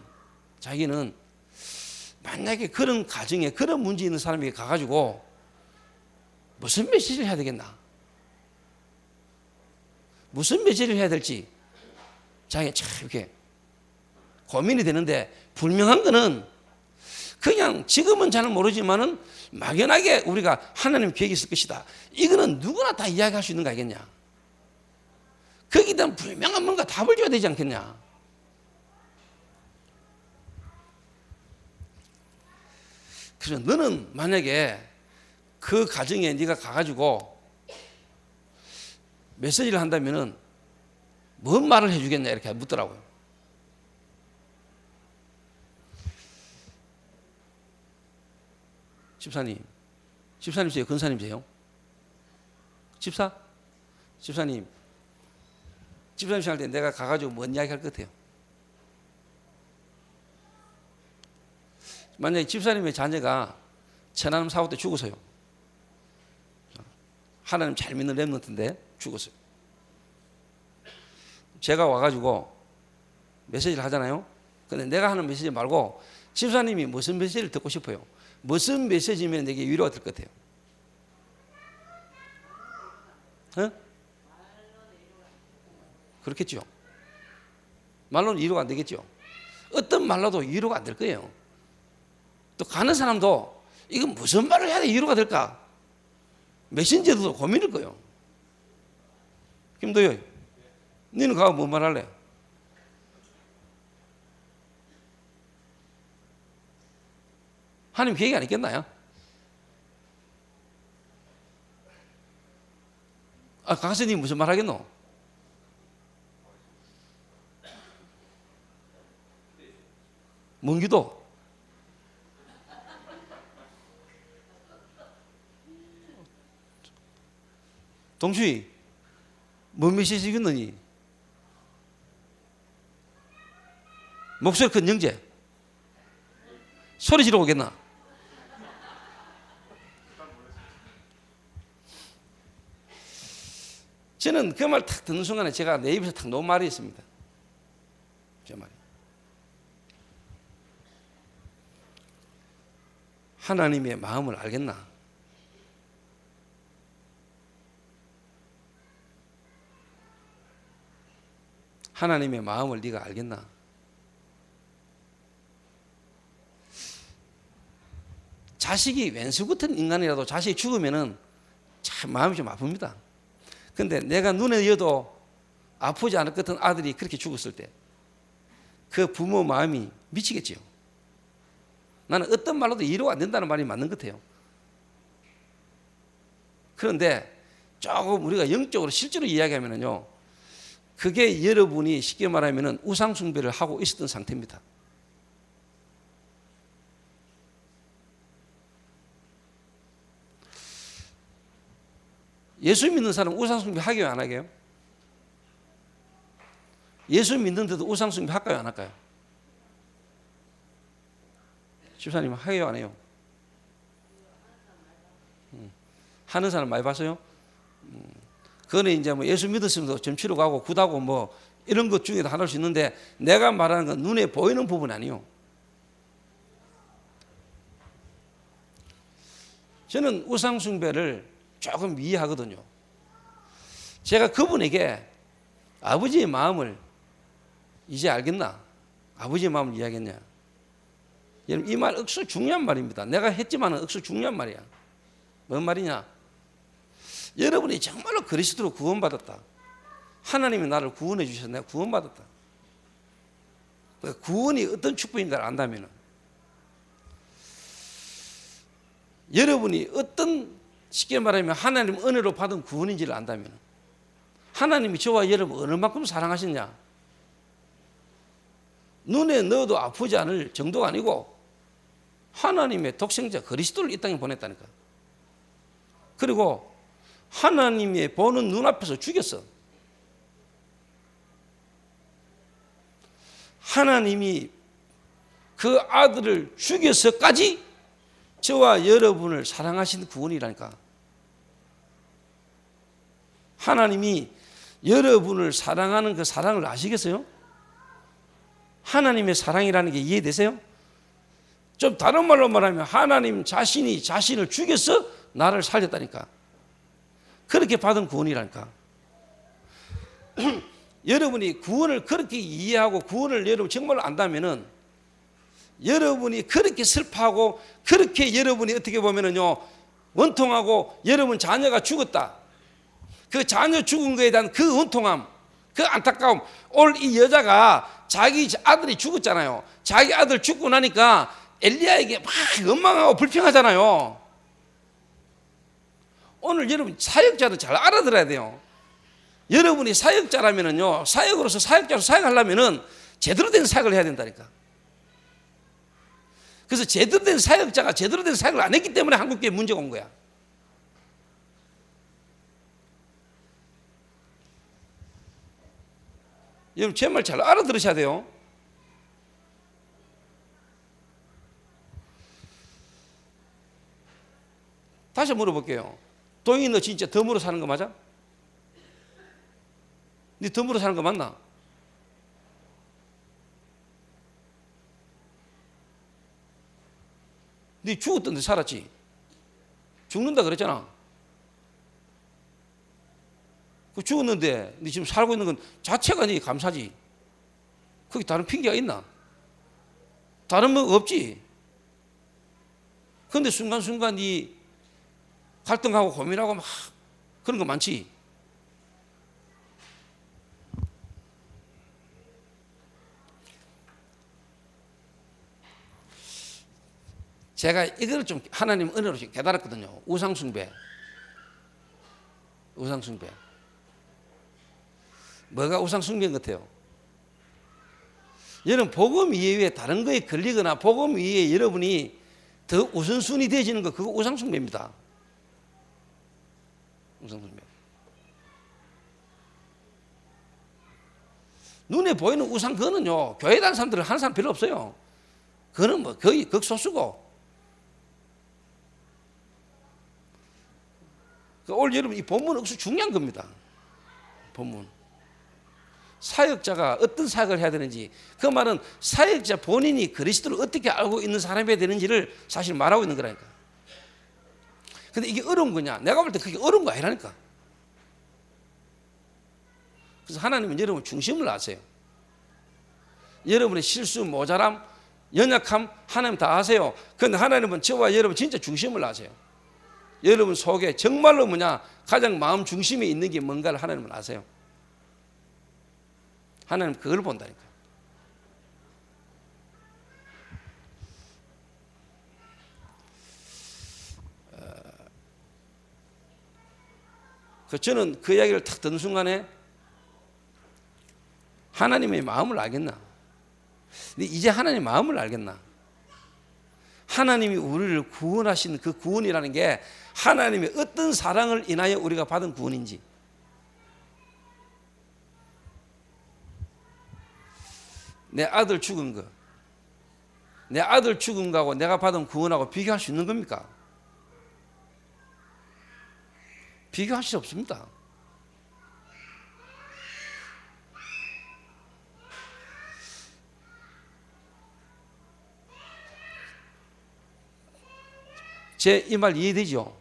[SPEAKER 1] 만약에 그런 가정에 그런 문제 있는 사람에게 가가지고 무슨 메시지를 해야 되겠나, 무슨 메시지를 해야 될지 자기가 참 이렇게 고민이 되는데, 분명한 거는 그냥 지금은 잘 모르지만은 막연하게 우리가 하나님 계획이 있을 것이다, 이거는 누구나 다 이야기할 수 있는 거 아니겠냐. 거기에 대한 분명한 뭔가 답을 줘야 되지 않겠냐. 그래서 너는 만약에 그 가정에 네가 가가지고 메시지를 한다면은 뭔 말을 해주겠냐 이렇게 묻더라고요. 집사님. 집사님이세요? 권사님이세요? 집사? 집사님. 집사님 생각할 때 내가 가가지고 뭔 이야기 할 것 같아요? 만약에 집사님의 자녀가 천안함 사고 때 죽었어요. 하나님 잘 믿는 렘넌트인데 죽었어요. 제가 와가지고 메시지를 하잖아요. 근데 내가 하는 메시지 말고 집사님이 무슨 메시지를 듣고 싶어요? 무슨 메시지면 내게 위로가 될 것 같아요? 어? 그렇겠죠. 말로는 위로가 안 되겠죠. 어떤 말로도 위로가 안 될 거예요. 또 가는 사람도 이거 무슨 말을 해야 위로가 될까? 메신저도 고민일 거예요. 김도요, 너는 가서 뭔 말할래? 하나님 계획이 아니겠나요? 가서 니 무슨 말 하겠노? 뭔 기도? 동수이, 뭔 메시지 읽었느니? 목소리 큰 영재, 소리 지르 오겠나? 저는 그 말 탁 듣는 순간에 제가 내 입에서 탁 놓은 말이 있습니다. 저 말이. 하나님의 마음을 알겠나? 하나님의 마음을 네가 알겠나? 자식이 왼수 같은 인간이라도 자식이 죽으면은 참 마음이 좀 아픕니다. 근데 내가 눈에 여도 아프지 않을 것 같은 아들이 그렇게 죽었을 때 그 부모 마음이 미치겠지요. 나는 어떤 말로도 이해가 안 된다는 말이 맞는 것 같아요. 그런데 조금 우리가 영적으로 실제로 이야기하면요, 그게 여러분이 쉽게 말하면 우상 숭배를 하고 있었던 상태입니다. 예수 믿는 사람 우상 숭배 하게요, 안 하게요? 예수 믿는데도 우상 숭배 할까요, 안 할까요? 집사님 하게요, 안 해요? 하는 사람 많이 봤어요? 그거는 이제 뭐 예수 믿었으면서 점치러 가고 굿하고 뭐 이런 것 중에도 하나씩 있는데, 내가 말하는 건 눈에 보이는 부분 아니에요. 저는 우상 숭배를 조금 이해하거든요. 제가 그분에게 아버지의 마음을 이제 알겠나? 아버지의 마음을 이해하겠냐? 여러분, 이 말 억수 중요한 말입니다. 내가 했지만 억수 중요한 말이야. 뭔 말이냐? 여러분이 정말로 그리스도로 구원받았다. 하나님이 나를 구원해 주셔서 내가 구원받았다. 구원이 어떤 축복인지를 안다면, 여러분이 어떤, 쉽게 말하면 하나님 은혜로 받은 구원인지를 안다면, 하나님이 저와 여러분 어느 만큼 사랑하셨냐? 눈에 넣어도 아프지 않을 정도가 아니고 하나님의 독생자 그리스도를 이 땅에 보냈다니까. 그리고 하나님의 보는 눈앞에서 죽였어. 하나님이 그 아들을 죽여서까지 저와 여러분을 사랑하신 구원이라니까. 하나님이 여러분을 사랑하는 그 사랑을 아시겠어요? 하나님의 사랑이라는 게 이해되세요? 좀 다른 말로 말하면 하나님 자신이 자신을 죽여서 나를 살렸다니까. 그렇게 받은 구원이라니까. 여러분이 구원을 그렇게 이해하고 구원을 여러분 정말로 안다면은, 여러분이 그렇게 슬퍼하고 그렇게 여러분이 어떻게 보면은요 원통하고 여러분 자녀가 죽었다, 그 자녀 죽은 거에 대한 그 원통함, 그 안타까움. 오늘 이 여자가 자기 아들이 죽었잖아요. 자기 아들 죽고 나니까 엘리야에게 막 원망하고 불평하잖아요. 오늘 여러분 사역자도 잘 알아들어야 돼요. 여러분이 사역자라면은요, 사역으로서 사역자로 사역하려면은 제대로 된 사역을 해야 된다니까. 그래서 제대로 된 사역자가 제대로 된 사역을 안 했기 때문에 한국교회에 문제가 온 거야. 여러분 제 말 잘 알아들으셔야 돼요. 다시 물어볼게요. 도영이 너 진짜 덤으로 사는 거 맞아? 네 덤으로 사는 거 맞나? 네 죽었던데 살았지? 죽는다 그랬잖아. 그 죽었는데 네 지금 살고 있는 건 자체가 네 감사지. 거기 다른 핑계가 있나? 다른 뭐 없지. 그런데 순간순간 네 갈등하고 고민하고 막 그런 거 많지. 제가 이걸 좀 하나님 은혜로 좀 깨달았거든요. 우상숭배. 우상숭배. 뭐가 우상숭배인 것 같아요? 여러분 복음 이외에 다른 거에 걸리거나 복음 이외에 여러분이 더 우선순위 되어지는 거, 그거 우상숭배입니다. 우상숭배. 눈에 보이는 우상 그거는요 교회 다니는 사람들은 하는 사람 별로 없어요. 그거는 뭐 거의 극소수고. 오늘 여러분 이 본문은 억수 중요한 겁니다. 본문. 사역자가 어떤 사역을 해야 되는지, 그 말은 사역자 본인이 그리스도를 어떻게 알고 있는 사람이 되는지를 사실 말하고 있는 거라니까. 근데 이게 어려운 거냐? 내가 볼 때 그게 어려운 거 아니라니까. 그래서 하나님은 여러분 중심을 아세요. 여러분의 실수, 모자람, 연약함 하나님 다 아세요. 그런데 하나님은 저와 여러분 진짜 중심을 아세요. 여러분 속에 정말로 뭐냐 가장 마음 중심에 있는 게 뭔가를 하나님은 아세요. 하나님 그걸 본다니까. 저는 그 이야기를 탁 듣는 순간에 하나님의 마음을 알겠나? 근데 이제 하나님의 마음을 알겠나? 하나님이 우리를 구원하신 그 구원이라는 게 하나님의 어떤 사랑을 인하여 우리가 받은 구원인지. 내 아들 죽은 거, 내 아들 죽은 거하고 내가 받은 구원하고 비교할 수 있는 겁니까? 비교할 수 없습니다. 제 이 말 이해되죠?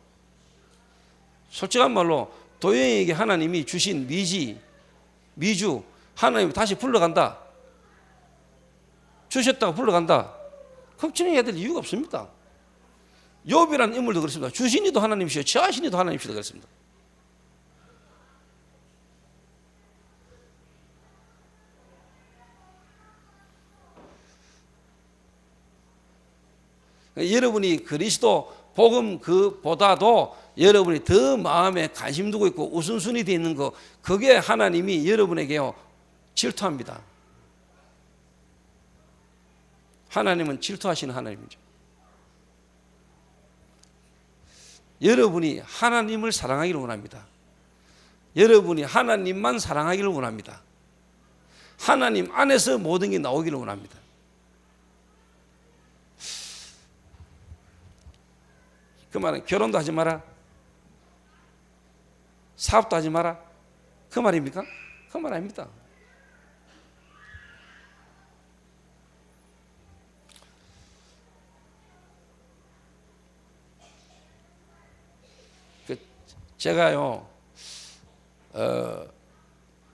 [SPEAKER 1] 솔직한 말로 도영에게 하나님이 주신 미주 하나님 다시 불러간다, 주셨다고 불러간다, 걱정해야 될 이유가 없습니다. 욥이라는 인물도 그렇습니다. 주신이도 하나님이시오, 취하신이도 하나님이시오 그렇습니다. 여러분이 그리스도 복음 그보다도 여러분이 더 마음에 관심 두고 있고 우선순위 되어 있는 거, 그게 하나님이 여러분에게요 질투합니다. 하나님은 질투하시는 하나님이죠. 여러분이 하나님을 사랑하기를 원합니다. 여러분이 하나님만 사랑하기를 원합니다. 하나님 안에서 모든 게 나오기를 원합니다. 그 말은 결혼도 하지 마라, 사업도 하지 마라, 그 말입니까? 그 말 아닙니다. 제가요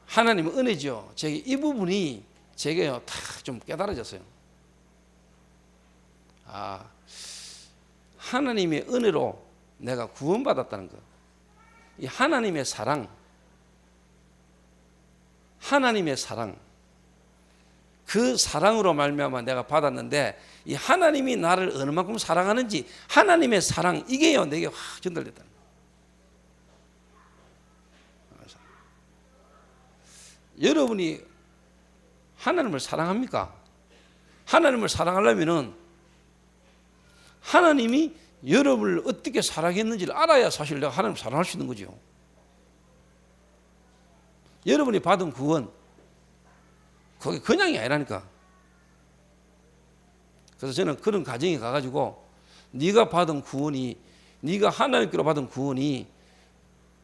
[SPEAKER 1] 하나님의 은혜죠. 제게 이 부분이 제게요 다 좀 깨달아졌어요. 아, 하나님의 은혜로 내가 구원받았다는 것, 이 하나님의 사랑, 하나님의 사랑, 그 사랑으로 말미암아 내가 받았는데, 이 하나님이 나를 어느 만큼 사랑하는지 하나님의 사랑, 이게요 내게 확 전달됐다. 여러분이 하나님을 사랑합니까? 하나님을 사랑하려면은 하나님이 여러분을 어떻게 사랑했는지를 알아야 사실 내가 하나님을 사랑할 수 있는 거죠. 여러분이 받은 구원, 그게 그냥이 아니라니까. 그래서 저는 그런 가정에 가가지고 네가 받은 구원이, 네가 하나님께로 받은 구원이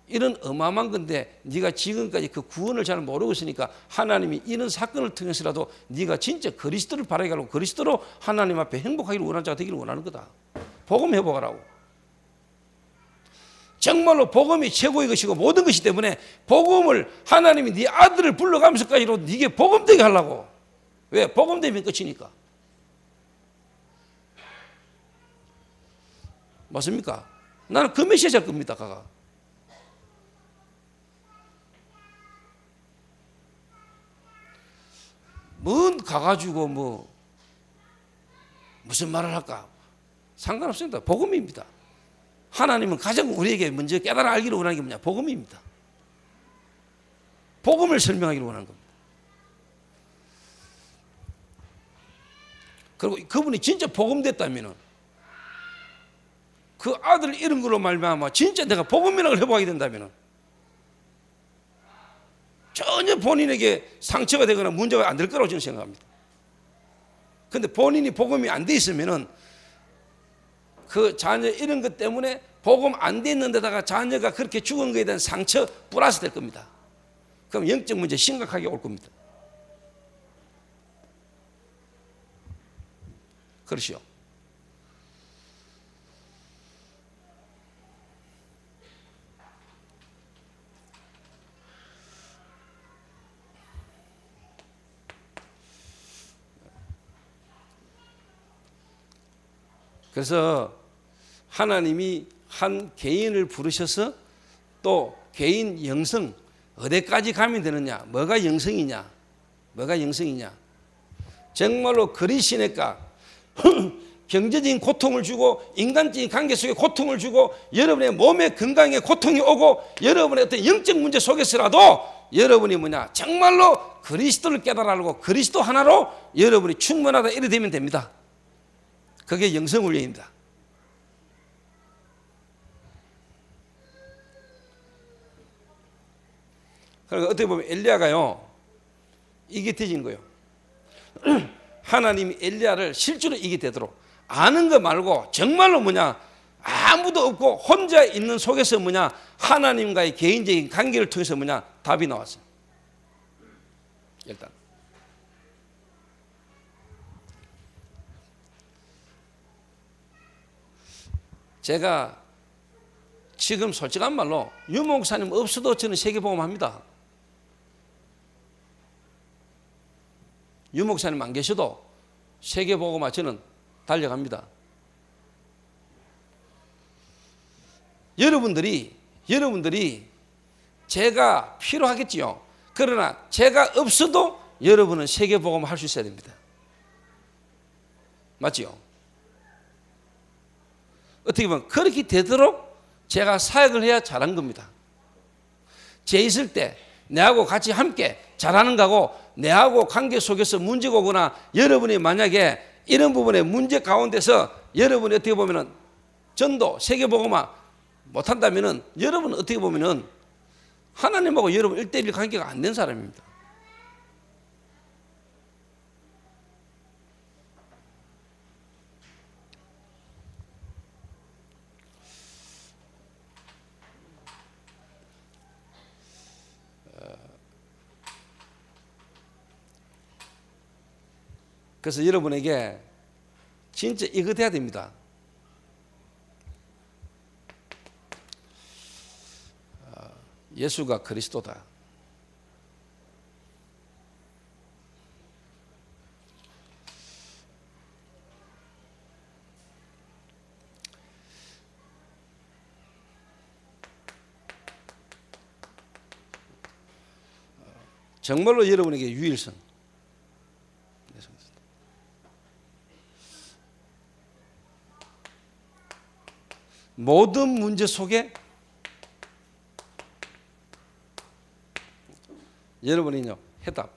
[SPEAKER 1] 이런 어마어마한 건데 네가 지금까지 그 구원을 잘 모르고 있으니까 하나님이 이런 사건을 통해서라도 네가 진짜 그리스도를 바라게 하고 그리스도로 하나님 앞에 행복하기를 원하는 자가 되기를 원하는 거다. 복음 회복하라고. 정말로 복음이 최고의 것이고 모든 것이기 때문에 복음을 하나님이 네 아들을 불러가면서까지로 네게 복음되게 하려고. 왜? 복음되면 끝이니까. 맞습니까? 나는 그 메시지 할 겁니다. 가가. 뭔 가가지고 뭐 무슨 말을 할까? 상관없습니다. 복음입니다. 하나님은 가장 우리에게 먼저 깨달아 알기를 원하는 게 뭐냐? 복음입니다. 복음을 설명하기를 원하는 겁니다. 그리고 그분이 진짜 복음됐다면은 그 아들 이런 걸로 말미암아 진짜 내가 복음이라고 회복하게 된다면은 전혀 본인에게 상처가 되거나 문제가 안 될 거라고 저는 생각합니다. 근데 본인이 복음이 안 돼 있으면은 그 자녀 이런 것 때문에 복음 안 돼 있는 데다가 자녀가 그렇게 죽은 것에 대한 상처 플러스 될 겁니다. 그럼 영적 문제 심각하게 올 겁니다. 그렇죠. 그래서 하나님이 한 개인을 부르셔서 또 개인 영성 어디까지 가면 되느냐? 뭐가 영성이냐? 뭐가 영성이냐? 정말로 그리시니까 경제적인 고통을 주고 인간적인 관계 속에 고통을 주고 여러분의 몸의 건강에 고통이 오고 여러분의 어떤 영적 문제 속에서라도 여러분이 뭐냐? 정말로 그리스도를 깨달아고 그리스도 하나로 여러분이 충분하다 이래 되면 됩니다. 그게 영성훈련입니다. 그러니까 어떻게 보면 엘리야가요 이게 되진 거예요. 하나님이 엘리야를 실제로 이게 되도록 아는 거 말고 정말로 뭐냐 아무도 없고 혼자 있는 속에서 뭐냐 하나님과의 개인적인 관계를 통해서 뭐냐 답이 나왔어요. 일단 제가 지금 솔직한 말로 유 목사님 없어도 저는 세계복음합니다. 유 목사님 안 계셔도 세계복음화 저는 달려갑니다. 여러분들이 제가 필요하겠지요. 그러나 제가 없어도 여러분은 세계복음을 할 수 있어야 됩니다. 맞지요? 어떻게 보면 그렇게 되도록 제가 사역을 해야 잘한 겁니다. 제 있을 때 내하고 같이 함께 잘하는 거고 내하고 관계 속에서 문제가 오거나 여러분이 만약에 이런 부분에 문제 가운데서 여러분이 어떻게 보면은 전도 세계복음화 못한다면은 여러분은 어떻게 보면은 하나님하고 여러분 1대1 관계가 안 된 사람입니다. 그래서 여러분에게 진짜 이거 돼야 됩니다. 예수가 그리스도다. 정말로 여러분에게 유일성. 모든 문제 속에 여러분이요 해답.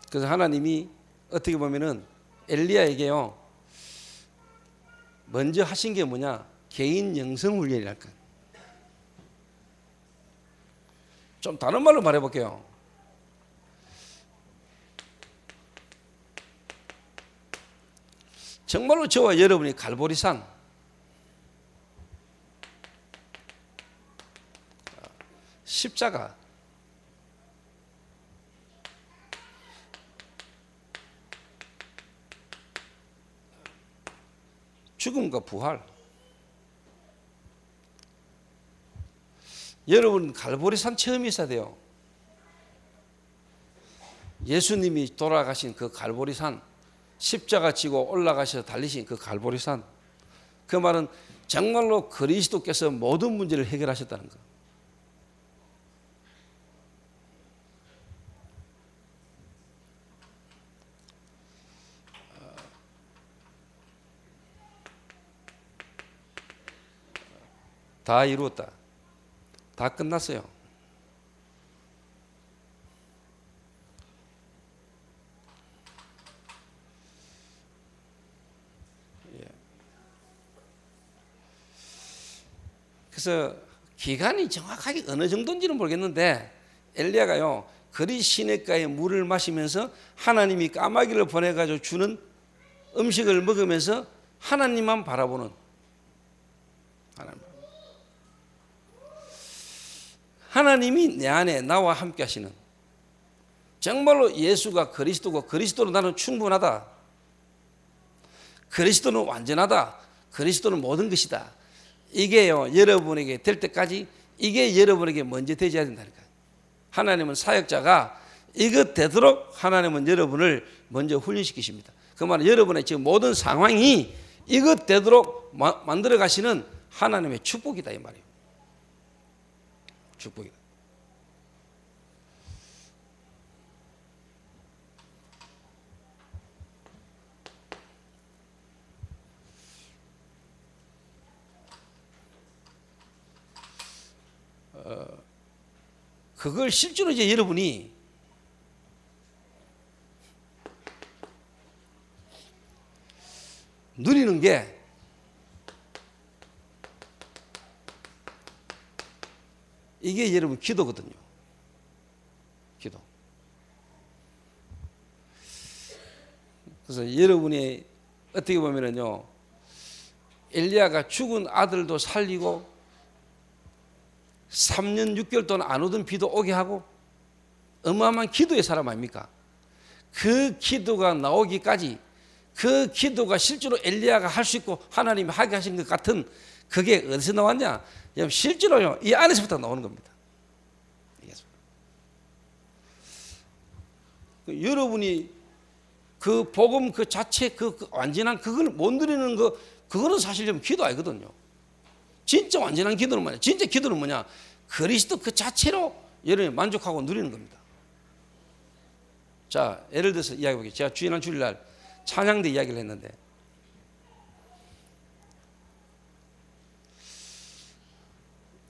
[SPEAKER 1] 그래서 하나님이 어떻게 보면은 엘리야에게요 먼저 하신 게 뭐냐? 개인 영성 훈련이랄까. 좀 다른 말로 말해볼게요. 정말로 저와 여러분이 갈보리산 십자가 죽음과 부활 여러분 갈보리산 체험이 있어야 돼요. 예수님이 돌아가신 그 갈보리산 십자가 지고 올라가셔서 달리신 그 갈보리산 그 말은 정말로 그리스도께서 모든 문제를 해결하셨다는 거. 다 이루었다. 다 끝났어요. 그래서 기간이 정확하게 어느 정도인지는 모르겠는데 엘리야가요 그리 시냇가에 물을 마시면서 하나님이 까마귀를 보내가지고 주는 음식을 먹으면서 하나님만 바라보는 하나님이 내 안에 나와 함께 하시는 정말로 예수가 그리스도고 그리스도로 나는 충분하다. 그리스도는 완전하다. 그리스도는 모든 것이다. 이게요 여러분에게 될 때까지 이게 여러분에게 먼저 되어야 된다니까요. 하나님은 사역자가 이것 되도록 하나님은 여러분을 먼저 훈련시키십니다. 그 말은 여러분의 지금 모든 상황이 이것 되도록 만들어 가시는 하나님의 축복이다 이 말이에요. 축복이다. 그걸 실제로 이제 여러분이 누리는 게 이게 여러분 기도거든요. 기도. 그래서 여러분이 어떻게 보면은요, 엘리야가 죽은 아들도 살리고 3년 6개월 동안 안 오던 비도 오게 하고 어마어마한 기도의 사람 아닙니까? 그 기도가 나오기까지 그 기도가 실제로 엘리야가 할 수 있고 하나님이 하게 하신 것 같은 그게 어디서 나왔냐? 실제로요 이 안에서부터 나오는 겁니다. 여러분이 그 복음 그 자체 그 완전한 그걸 못 누리는 거 그거는 사실 좀 기도 아니거든요. 진짜 완전한 기도는 뭐냐? 진짜 기도는 뭐냐? 그리스도 그 자체로 여러분이 만족하고 누리는 겁니다. 자, 예를 들어서 이야기해 볼게요. 제가 지난 주일날 찬양대 이야기를 했는데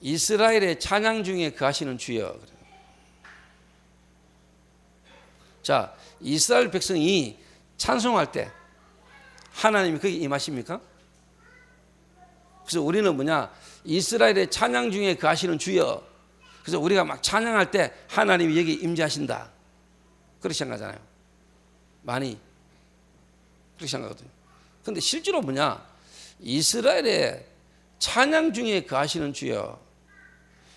[SPEAKER 1] 이스라엘의 찬양 중에 거하시는 주여. 자, 이스라엘 백성이 찬송할 때 하나님이 거기 임하십니까? 그래서 우리는 뭐냐? 이스라엘의 찬양 중에 거하시는 주여. 그래서 우리가 막 찬양할 때 하나님이 여기 임재하신다. 그렇게 생각하잖아요. 많이 그렇게 생각하거든요. 그런데 실제로 뭐냐? 이스라엘의 찬양 중에 거하시는 주여.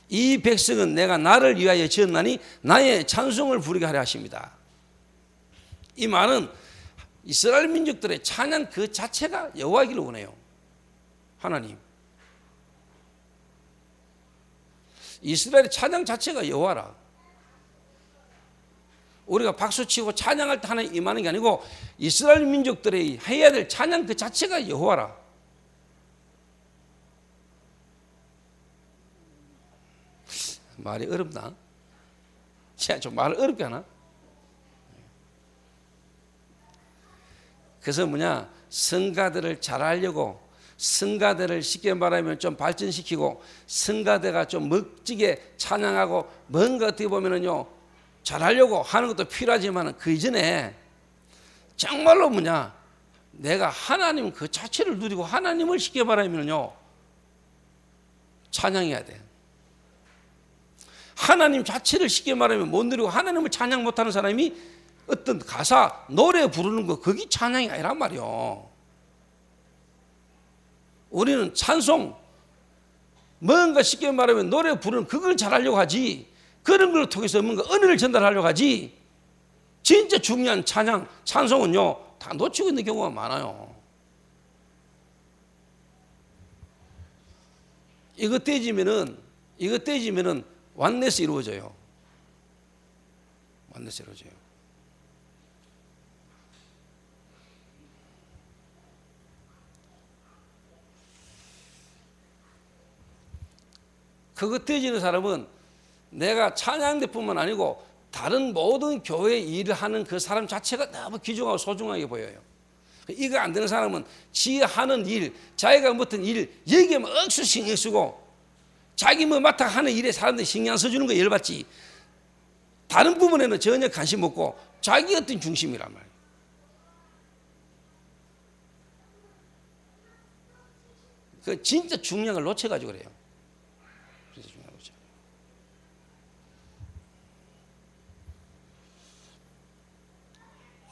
[SPEAKER 1] 이 백성은 내가 나를 위하여 지었나니 나의 찬송을 부르게 하려 하십니다. 이 말은 이스라엘 민족들의 찬양 그 자체가 여호와이기를 원해요. 하나님. 이스라엘의 찬양 자체가 여호와라. 우리가 박수치고 찬양할 때 하나님 임하는 게 아니고 이스라엘 민족들이 해야 될 찬양 그 자체가 여호와라. 말이 어렵나? 제가 좀 말을 어렵게 하나? 그래서 뭐냐? 성가대를 잘 하려고 성가대를 쉽게 말하면 좀 발전시키고 성가대가 좀 멋지게 찬양하고 뭔가 어떻게 보면은요 잘하려고 하는 것도 필요하지만 그 이전에 정말로 내가 하나님 그 자체를 누리고 하나님을 쉽게 말하면요 찬양해야 돼. 하나님 자체를 쉽게 말하면 못 누리고 하나님을 찬양 못하는 사람이 어떤 가사 노래 부르는 거 그게 찬양이 아니란 말이요. 우리는 찬송 뭔가 쉽게 말하면 노래 부르는 그걸 잘하려고 하지, 그런 걸 통해서 뭔가 은혜를 전달하려고 하지, 진짜 중요한 찬양 찬송은요 다 놓치고 있는 경우가 많아요. 이거 떼지면은 완네스 이루어져요. 완네스 이루어져요. 그거 떼지는 사람은 내가 찬양대뿐만 아니고 다른 모든 교회 일을 하는 그 사람 자체가 너무 귀중하고 소중하게 보여요. 이거 안 되는 사람은 지 하는 일, 자기가 맡은 일 여기에 억수 신경 쓰고 자기 맡아 하는 일에 사람들이 신경 써주는 거 열받지, 다른 부분에는 전혀 관심 없고 자기 어떤 중심이란 말이에요. 그 진짜 중요한 걸 놓쳐가지고 그래요. 진짜 중요한 거죠.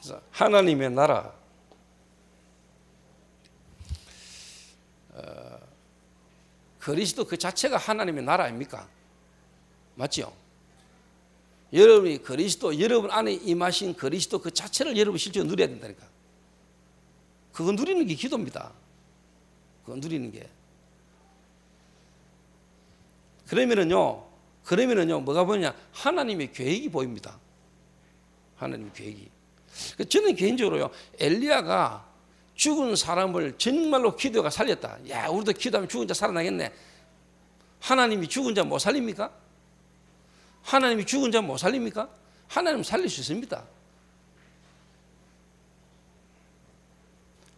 [SPEAKER 1] 그래서 하나님의 나라, 그리스도 그 자체가 하나님의 나라 아닙니까? 맞죠? 여러분이 그리스도, 여러분 안에 임하신 그리스도 그 자체를 여러분 실제로 누려야 된다니까. 그거 누리는 게 기도입니다. 그거 누리는 게. 그러면은요 뭐가 보이냐? 하나님의 계획이 보입니다. 하나님의 계획이. 저는 개인적으로요 엘리야가 죽은 사람을 정말로 기도가 살렸다. 야, 우리도 기도하면 죽은 자 살아나겠네. 하나님이 죽은 자 못 살립니까? 하나님이 죽은 자 못 살립니까? 하나님 살릴 수 있습니다.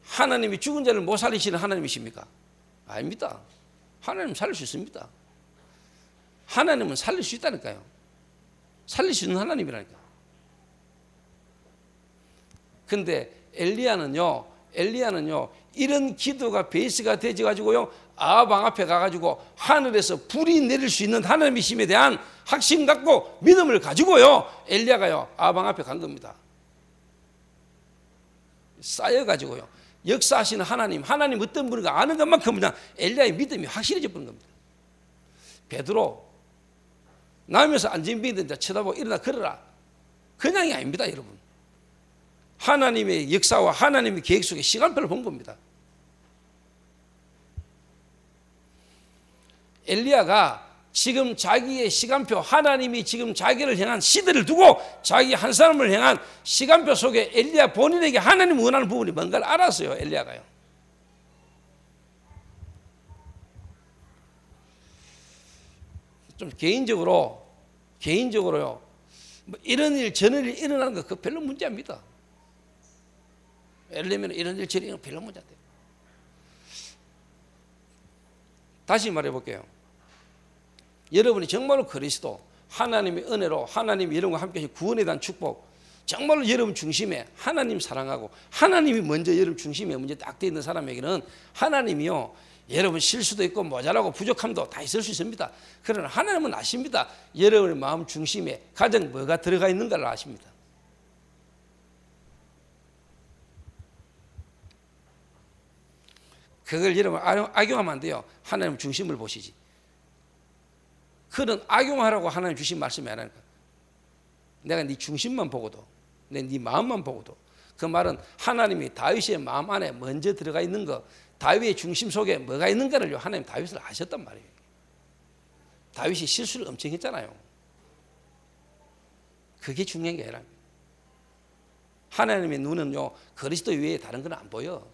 [SPEAKER 1] 하나님이 죽은 자를 못 살리시는 하나님이십니까? 아닙니다. 하나님 살릴 수 있습니다. 하나님은 살릴 수 있다니까요. 살릴 수 있는 하나님이라니까. 근데 엘리야는요 이런 기도가 베이스가 되어 가지고요 아방 앞에 가가지고 하늘에서 불이 내릴 수 있는 하나님이심에 대한 확신 갖고 믿음을 가지고요 엘리야가요 아방 앞에 간 겁니다. 쌓여가지고요 역사하시는 하나님 어떤 분인가 아는 것만큼 그냥 엘리야의 믿음이 확실해져 버린 겁니다. 베드로 나오면서 안진병이든지 쳐다보고 일어나 걸어라, 그냥이 아닙니다. 여러분, 하나님의 역사와 하나님의 계획 속에 시간표를 본 겁니다. 엘리야가 지금 자기의 시간표, 하나님이 지금 자기를 향한 시대를 두고 자기 한 사람을 향한 시간표 속에 엘리야 본인에게 하나님 원하는 부분이 뭔가를 알았어요. 엘리야가요. 좀 개인적으로요 뭐 이런 일 저런 일 일어나는 거 그거 별로 문제 아닙니다. 예를 들면 이런 일 저런 일 별로 문제 안 돼요. 다시 말해 볼게요. 여러분이 정말로 그리스도 하나님의 은혜로 하나님이 여러분과 함께 구원에 대한 축복, 정말로 여러분 중심에 하나님 사랑하고 하나님이 먼저 여러분 중심에 먼저 딱 되어 있는 사람에게는 하나님이요 여러분 실수도 있고 모자라고 부족함도 다 있을 수 있습니다. 그러나 하나님은 아십니다. 여러분의 마음 중심에 가장 뭐가 들어가 있는가를 아십니다. 그걸 여러분 악용하면 안 돼요. 하나님 중심을 보시지. 그런 악용하라고 하나님 주신 말씀이 아니라니까. 내가 네 중심만 보고도, 네 마음만 보고도, 그 말은 하나님이 다윗의 마음 안에 먼저 들어가 있는 거, 다윗의 중심 속에 뭐가 있는가를 하나님 다윗을 아셨단 말이에요. 다윗이 실수를 엄청 했잖아요. 그게 중요한 게 아니라 하나님의 눈은요 그리스도 외에 다른 건 안 보여.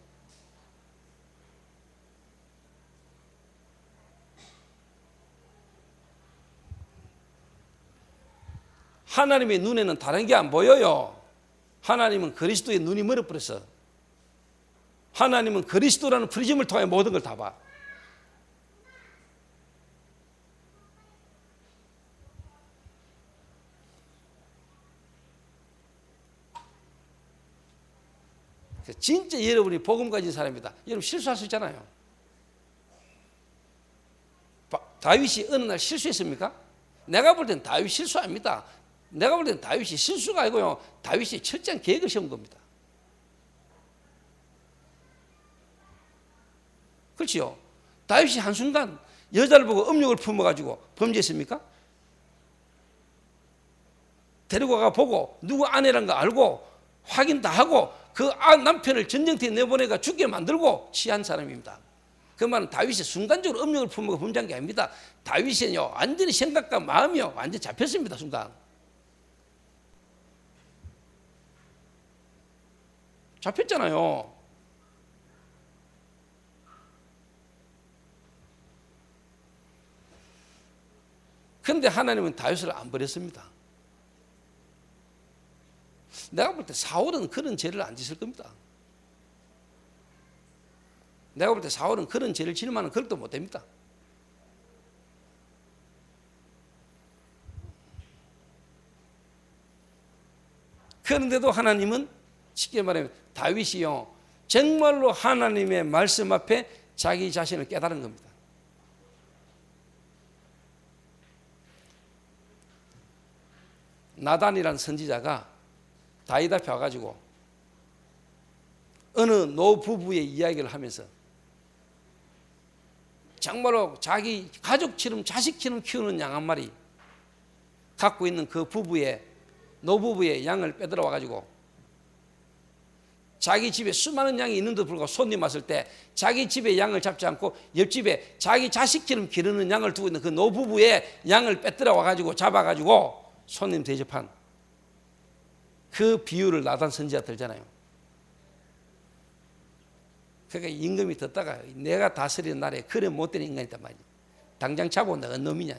[SPEAKER 1] 하나님의 눈에는 다른 게 안 보여요. 하나님은 그리스도의 눈이 멀어버렸어. 하나님은 그리스도라는 프리즘을 통해 모든 걸 다 봐.
[SPEAKER 2] 진짜 여러분이 복음 가진 사람이다. 여러분 실수할 수 있잖아요. 다윗이 어느 날 실수했습니까? 내가 볼 땐 다윗 실수합니다. 내가 볼 땐 다윗이 실수가 아니고요. 다윗이 철저한 계획을 세운 겁니다. 그렇지요. 다윗이 한순간 여자를 보고 음욕을 품어가지고 범죄했습니까? 데리고 가 보고 누구 아내란 거 알고 확인 다 하고 그 남편을 전쟁터에 내보내가 죽게 만들고 취한 사람입니다. 그 말은 다윗이 순간적으로 음욕을 품고 범죄한 게 아닙니다. 다윗은요 완전히 생각과 마음이요 완전히 잡혔습니다. 순간 잡혔잖아요. 그런데 하나님은 다윗을 안 버렸습니다. 내가 볼 때 사울은 그런 죄를 안 짓을 겁니다. 내가 볼 때 사울은 그런 죄를 지을 만한 그릇도 못 됩니다. 그런데도 하나님은 쉽게 말하면 다윗이요 정말로 하나님의 말씀 앞에 자기 자신을 깨달은 겁니다. 나단이라는 선지자가 다윗 앞에 와가지고 어느 노부부의 이야기를 하면서 정말로 자기 가족처럼 자식처럼 키우는 양 한 마리 갖고 있는 그 노부부의 양을 빼들어 와가지고 자기 집에 수많은 양이 있는데도 불구하고 손님 왔을 때 자기 집의 양을 잡지 않고 옆집에 자기 자식처럼 기르는 양을 두고 있는 그 노부부의 양을 빼들어 와가지고 잡아가지고 손님 대접한 그 비유를 나단 선지자 들잖아요. 그러니까 임금이 듣다가 내가 다스리는 나라에 그래 못된 인간이 있단 말이야. 당장 잡아온다. 어느 놈이냐.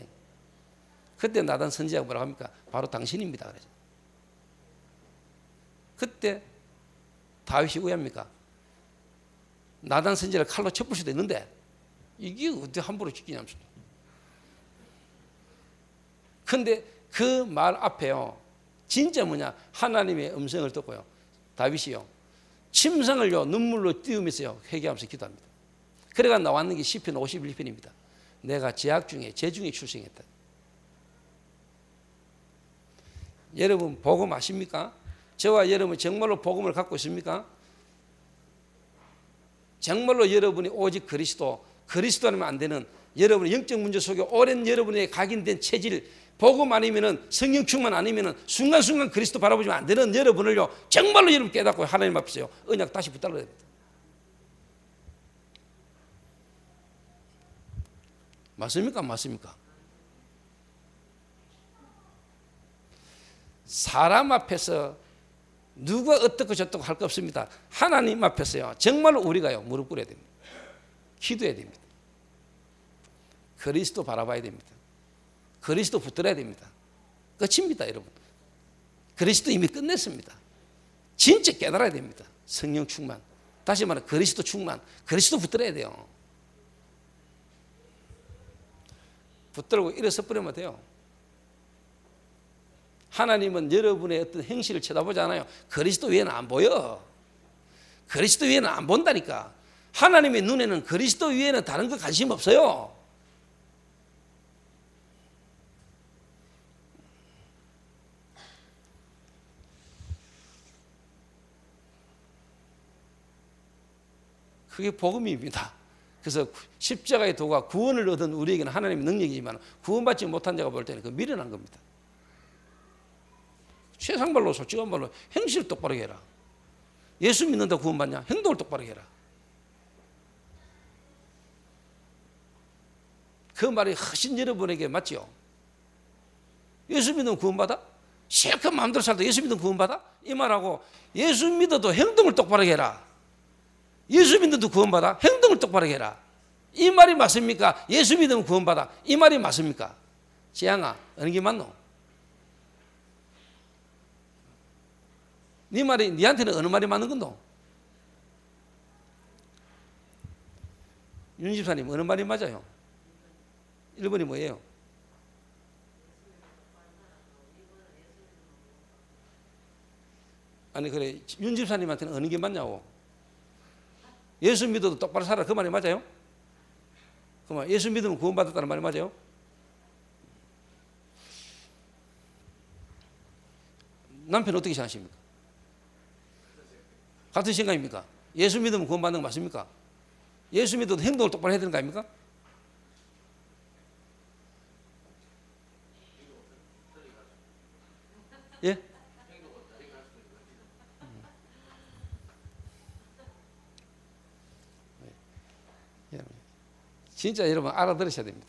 [SPEAKER 2] 그때 나단 선지자가 뭐라고 합니까? 바로 당신입니다. 그러죠. 그때 다윗이 왜 합니까? 나단 선지자를 칼로 쳐볼 수도 있는데 이게 어떻게 함부로 지키냐면서. 그런데 그 말 앞에요. 진짜 뭐냐? 하나님의 음성을 듣고요. 다윗이요. 침상을요 눈물로 띄우면서요 회개하면서 기도합니다. 그래가 나왔는 게 시편 51편입니다. 내가 죄악 중에 출생했다. 여러분 복음 아십니까? 저와 여러분 정말로 복음을 갖고 있습니까? 정말로 여러분이 오직 그리스도 아니면 안 되는 여러분의 영적 문제 속에 오랜 여러분의 각인된 체질 복음 아니면은 성령 충만 아니면은 순간순간 그리스도 바라보지면 안 되는 여러분을요 정말로 여러분 깨닫고 하나님 앞에서요 언약 다시 붙들어야 됩니다. 맞습니까? 맞습니까? 사람 앞에서 누가 어떻고 저떻고 할 거 없습니다. 하나님 앞에서요 정말로 우리가요 무릎 꿇어야 됩니다. 기도해야 됩니다. 그리스도 바라봐야 됩니다. 그리스도 붙들어야 됩니다. 끝입니다, 여러분. 그리스도 이미 끝냈습니다. 진짜 깨달아야 됩니다. 성령 충만. 다시 말해 그리스도 충만. 그리스도 붙들어야 돼요. 붙들고 일어서 버리면 돼요. 하나님은 여러분의 어떤 행실을 쳐다보지 않아요. 그리스도 외에는 안 보여. 그리스도 외에는 안 본다니까. 하나님의 눈에는 그리스도 외에는 다른 거 관심 없어요. 그게 복음입니다. 그래서 십자가의 도가 구원을 얻은 우리에게는 하나님의 능력이지만 구원받지 못한 자가 볼 때는 그 미련한 겁니다. 세상말로 솔직한 말로 행실을 똑바로 해라. 예수 믿는다고 구원받냐? 행동을 똑바로 해라. 그 말이 훨씬 여러분에게 맞죠? 예수 믿으면 구원받아? 실컷 마음대로 살다 예수 믿으면 구원받아? 이 말하고 예수 믿어도 행동을 똑바로 해라. 예수 믿어도 구원받아? 행동을 똑바로 해라. 이 말이 맞습니까? 예수 믿으면 구원받아. 이 말이 맞습니까? 재양아, 어느 게 맞노? 네 말이 네한테는 어느 말이 맞는 건도? 윤 집사님 어느 말이 맞아요? 1번이 뭐예요? 아니 그래 윤 집사님한테는 어느 게 맞냐고? 예수 믿어도 똑바로 살아. 그 말이 맞아요? 그 말, 예수 믿으면 구원받았다는 말이 맞아요? 남편 어떻게 생각하십니까? 같은 생각입니까? 예수 믿으면 구원받는 거 맞습니까? 예수 믿어도 행동을 똑바로 해야 되는 거 아닙니까? 예? 진짜 여러분 알아들으셔야 됩니다.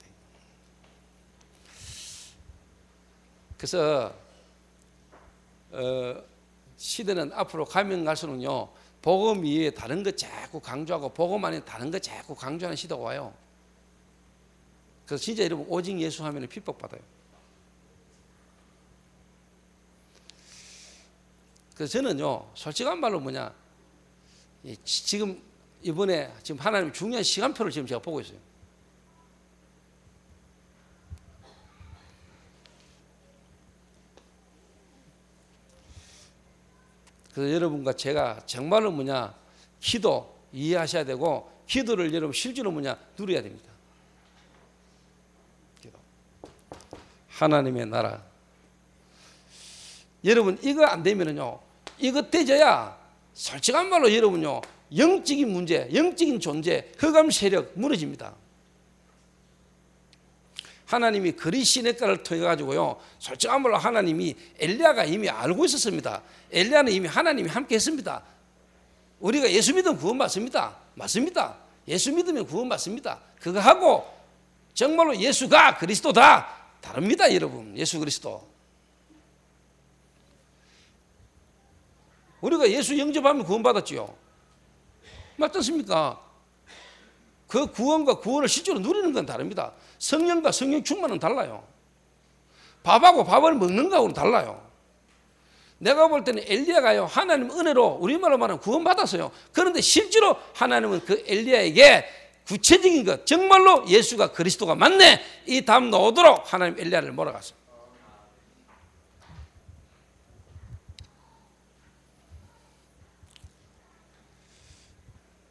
[SPEAKER 2] 그래서 시대는 앞으로 가면 갈수록요, 복음 이외에 다른 거 자꾸 강조하고 복음 안에 다른 거 자꾸 강조하는 시대가 와요. 그래서 진짜 여러분 오직 예수 하면 핍박받아요. 그래서 저는요, 솔직한 말로 뭐냐, 지금 이번에 지금 하나님 중요한 시간표를 지금 제가 보고 있어요. 그래서 여러분과 제가 정말로 뭐냐, 기도 이해하셔야 되고, 기도를 여러분 실제로 뭐냐, 누려야 됩니다. 기도. 하나님의 나라. 여러분 이거 안 되면은요, 이거 떼져야 솔직한 말로 여러분요, 영적인 문제, 영적인 존재, 흑암 세력 무너집니다. 하나님이 그리 시냇가를 통해 가지고요, 솔직한 말로 하나님이 엘리야가 이미 알고 있었습니다. 엘리야는 이미 하나님이 함께 했습니다. 우리가 예수 믿으면 구원 받습니다. 맞습니다. 예수 믿으면 구원 받습니다. 그거 하고 정말로 예수가 그리스도다, 다릅니다. 여러분, 예수 그리스도. 우리가 예수 영접하면 구원 받았지요. 맞지 않습니까? 그 구원과 구원을 실제로 누리는 건 다릅니다. 성령과 성령 충만은 달라요. 밥하고 밥을 먹는 거하고는 달라요. 내가 볼 때는 엘리야가요, 하나님 은혜로 우리말로 말하면 구원 받았어요. 그런데 실제로 하나님은 그 엘리야에게 구체적인 것, 정말로 예수가 그리스도가 맞네, 이 답 나오도록 하나님 엘리야를 몰아갔어요.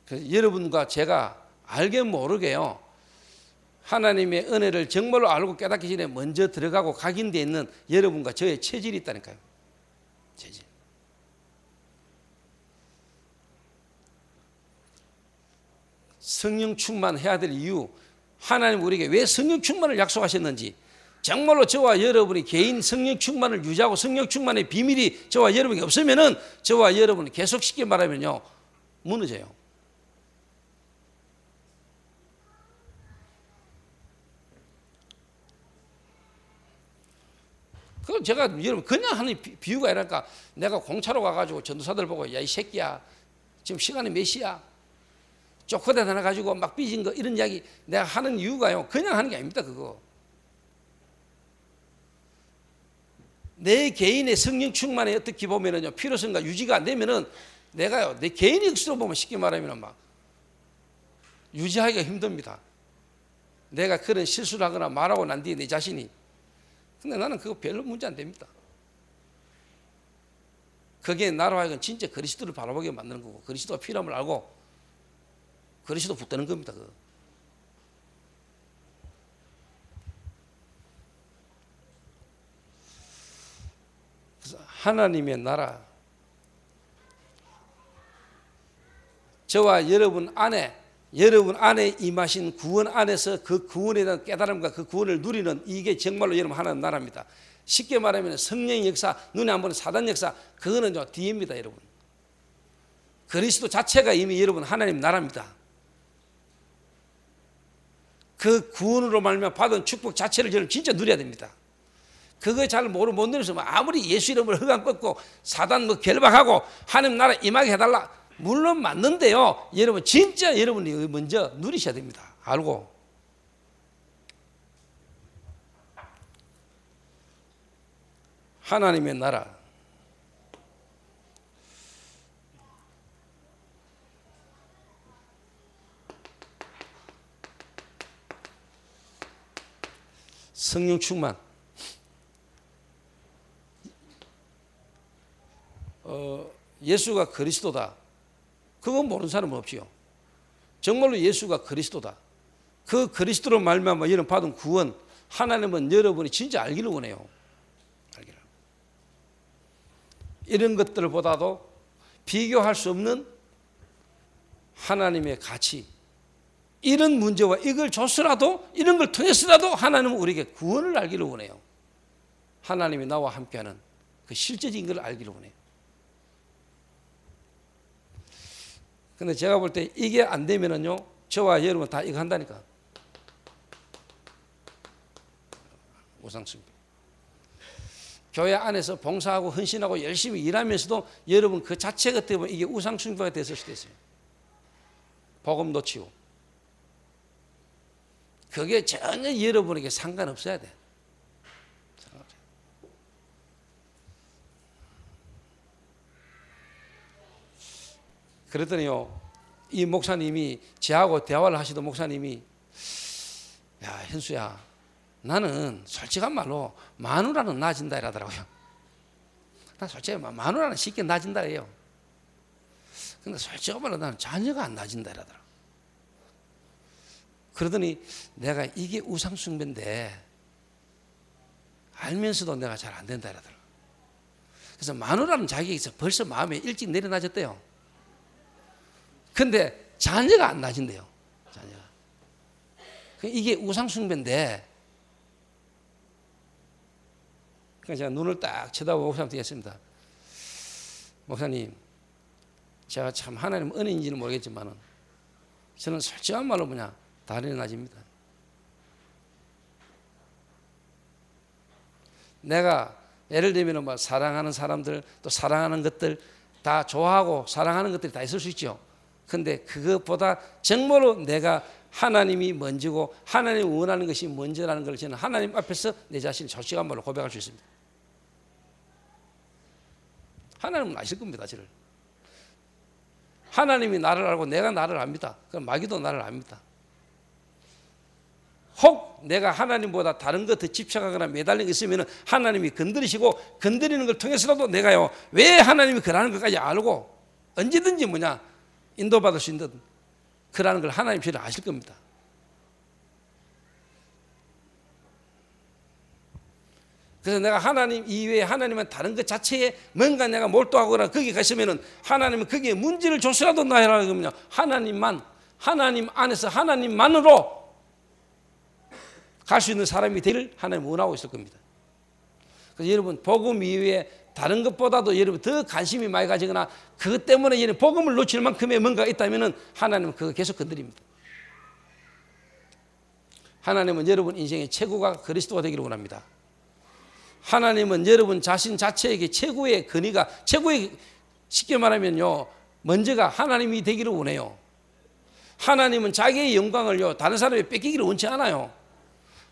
[SPEAKER 2] 그래서 여러분과 제가 알게 모르게요, 하나님의 은혜를 정말로 알고 깨닫기 전에 먼저 들어가고 각인되어 있는 여러분과 저의 체질이 있다니까요. 체질. 성령 충만해야 될 이유, 하나님 우리에게 왜 성령 충만을 약속하셨는지, 정말로 저와 여러분이 개인 성령 충만을 유지하고 성령 충만의 비밀이 저와 여러분에게 없으면은 저와 여러분은 계속 쉽게 말하면요, 무너져요. 그럼 제가 여러분 그냥 하는 비유가 아니랄까, 내가 공차로 가가지고 전도사들 보고, 야 이 새끼야, 지금 시간이 몇 시야? 쪼커대 하나 가지고 막 삐진 거, 이런 이야기 내가 하는 이유가요, 그냥 하는 게 아닙니다. 그거 내 개인의 성령 충만에 어떻게 보면은요, 필요성과 유지가 안 되면은 내가요, 내 개인의 억수로 보면 쉽게 말하면 막 유지하기가 힘듭니다. 내가 그런 실수를 하거나 말하고 난 뒤에 내 자신이. 근데 나는 그거 별로 문제 안 됩니다. 그게 나로 하여금 진짜 그리스도를 바라보게 만드는 거고, 그리스도가 필요함을 알고 그리스도 붙드는 겁니다. 그거. 그래서 하나님의 나라, 저와 여러분 안에 임하신 구원 안에서 그 구원에 대한 깨달음과 그 구원을 누리는, 이게 정말로 여러분 하나님 나라입니다. 쉽게 말하면 성령의 역사, 눈에 안 보는 사단 역사, 그거는 저 뒤입니다. 여러분, 그리스도 자체가 이미 여러분 하나님 나라입니다. 그 구원으로 말미암아 받은 축복 자체를 저는 진짜 누려야 됩니다. 그거 잘 못 누려서 아무리 예수 이름을 흑암 꺾고 사단 뭐 결박하고 하나님 나라 임하게 해달라, 물론 맞는데요, 여러분 진짜 여러분이 먼저 누리셔야 됩니다. 알고. 하나님의 나라. 성령 충만. 예수가 그리스도다, 그건 모르는 사람은 없지요. 정말로 예수가 그리스도다. 그 그리스도로 말미암아 여러분 받은 구원, 하나님은 여러분이 진짜 알기를 원해요. 알기를. 이런 것들보다도 비교할 수 없는 하나님의 가치, 이런 문제와 이걸 줬으라도, 이런 걸 통해서라도 하나님은 우리에게 구원을 알기를 원해요. 하나님이 나와 함께하는 그 실제적인 걸 알기를 원해요. 근데 제가 볼 때 이게 안 되면은요, 저와 여러분 다 이거 한다니까. 우상숭배. 교회 안에서 봉사하고 헌신하고 열심히 일하면서도 여러분 그 자체가 때문에 이게 우상숭배가 됐을 수도 있어요. 복음 놓치고. 그게 전혀 여러분에게 상관없어야 돼. 그랬더니요, 이 목사님이, 저하고 대화를 하시던 목사님이, 야, 현수야, 나는 솔직한 말로 마누라는 나아진다 이러더라고요. 난 솔직히 마누라는 쉽게 나아진다 해요. 근데 솔직한 말로 나는 자녀가 안 나아진다 이러더라고요. 그러더니 내가 이게 우상숭배인데 알면서도 내가 잘 안 된다 이러더라고요. 그래서 마누라는 자기에게서 벌써 마음에 일찍 내려놔졌대요. 근데 자녀가 안 나아진대요. 자녀가. 이게 우상숭배인데, 그래서 제가 눈을 딱 쳐다보고 목사님한테 했습니다. 목사님, 제가 참 하나님 은혜인지는 모르겠지만은 저는 솔직한 말로 뭐냐, 다 일어나집니다. 내가 예를 들면 뭐 사랑하는 사람들, 또 사랑하는 것들 다 좋아하고 사랑하는 것들이 다 있을 수 있죠. 근데 그것보다 정말로 내가 하나님이 먼저고 하나님이 원하는 것이 먼저라는 걸 저는 하나님 앞에서 내 자신이 솔직한 말로 고백할 수 있습니다. 하나님은 아실 겁니다, 저를. 하나님이 나를 알고 내가 나를 압니다. 그럼 마귀도 나를 압니다. 혹 내가 하나님보다 다른 것 더 집착하거나 매달린 있으면 하나님이 건드리시고, 건드리는 걸 통해서라도 내가요, 왜 하나님이 그러는 것까지 알고 언제든지 뭐냐 인도받을 수 있는 그러는 걸 하나님 저를 아실 겁니다. 그래서 내가 하나님 이외에 하나님은 다른 것 자체에 뭔가 내가 몰두하거나 거기 가시면은 하나님은 거기에 문제를 줘서라도 나라는 겁니다. 하나님만, 하나님 안에서 하나님만으로 갈 수 있는 사람이 되기를 하나님 원하고 있을 겁니다. 그래서 여러분 복음 이외에 다른 것보다도 여러분 더 관심이 많이 가지거나 그것 때문에 여러분 복음을 놓칠 만큼의 뭔가가 있다면은 하나님은 그거 계속 건드립니다. 하나님은 여러분 인생의 최고가 그리스도가 되기를 원합니다. 하나님은 여러분 자신 자체에게 최고의 근위가, 최고의, 쉽게 말하면요, 먼저가 하나님이 되기를 원해요. 하나님은 자기의 영광을요 다른 사람이 뺏기기를 원치 않아요.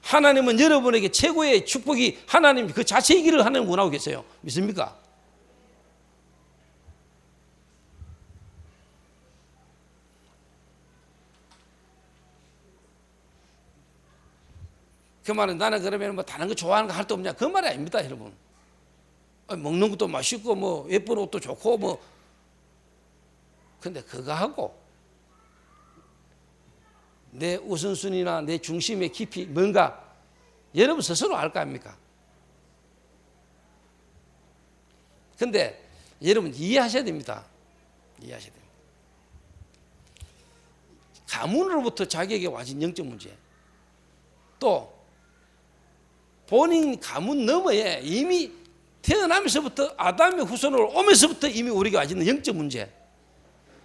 [SPEAKER 2] 하나님은 여러분에게 최고의 축복이 하나님 그 자체이기를 하나님 원하고 계세요. 믿습니까? 그 말은 나는 그러면 뭐 다른 거 좋아하는 거 할 데 없냐, 그 말이 아닙니다, 여러분. 먹는 것도 맛있고 뭐 예쁜 옷도 좋고 뭐, 근데 그거 하고 내 우선순위나 내 중심의 깊이 뭔가 여러분 스스로 알 거 아닙니까? 근데 여러분 이해하셔야 됩니다. 이해하셔야 됩니다. 가문으로부터 자기에게 와진 영적 문제, 또 본인 가문 너머에 이미 태어나면서부터 아담의 후손으로 오면서부터 이미 우리가 와진 영적 문제,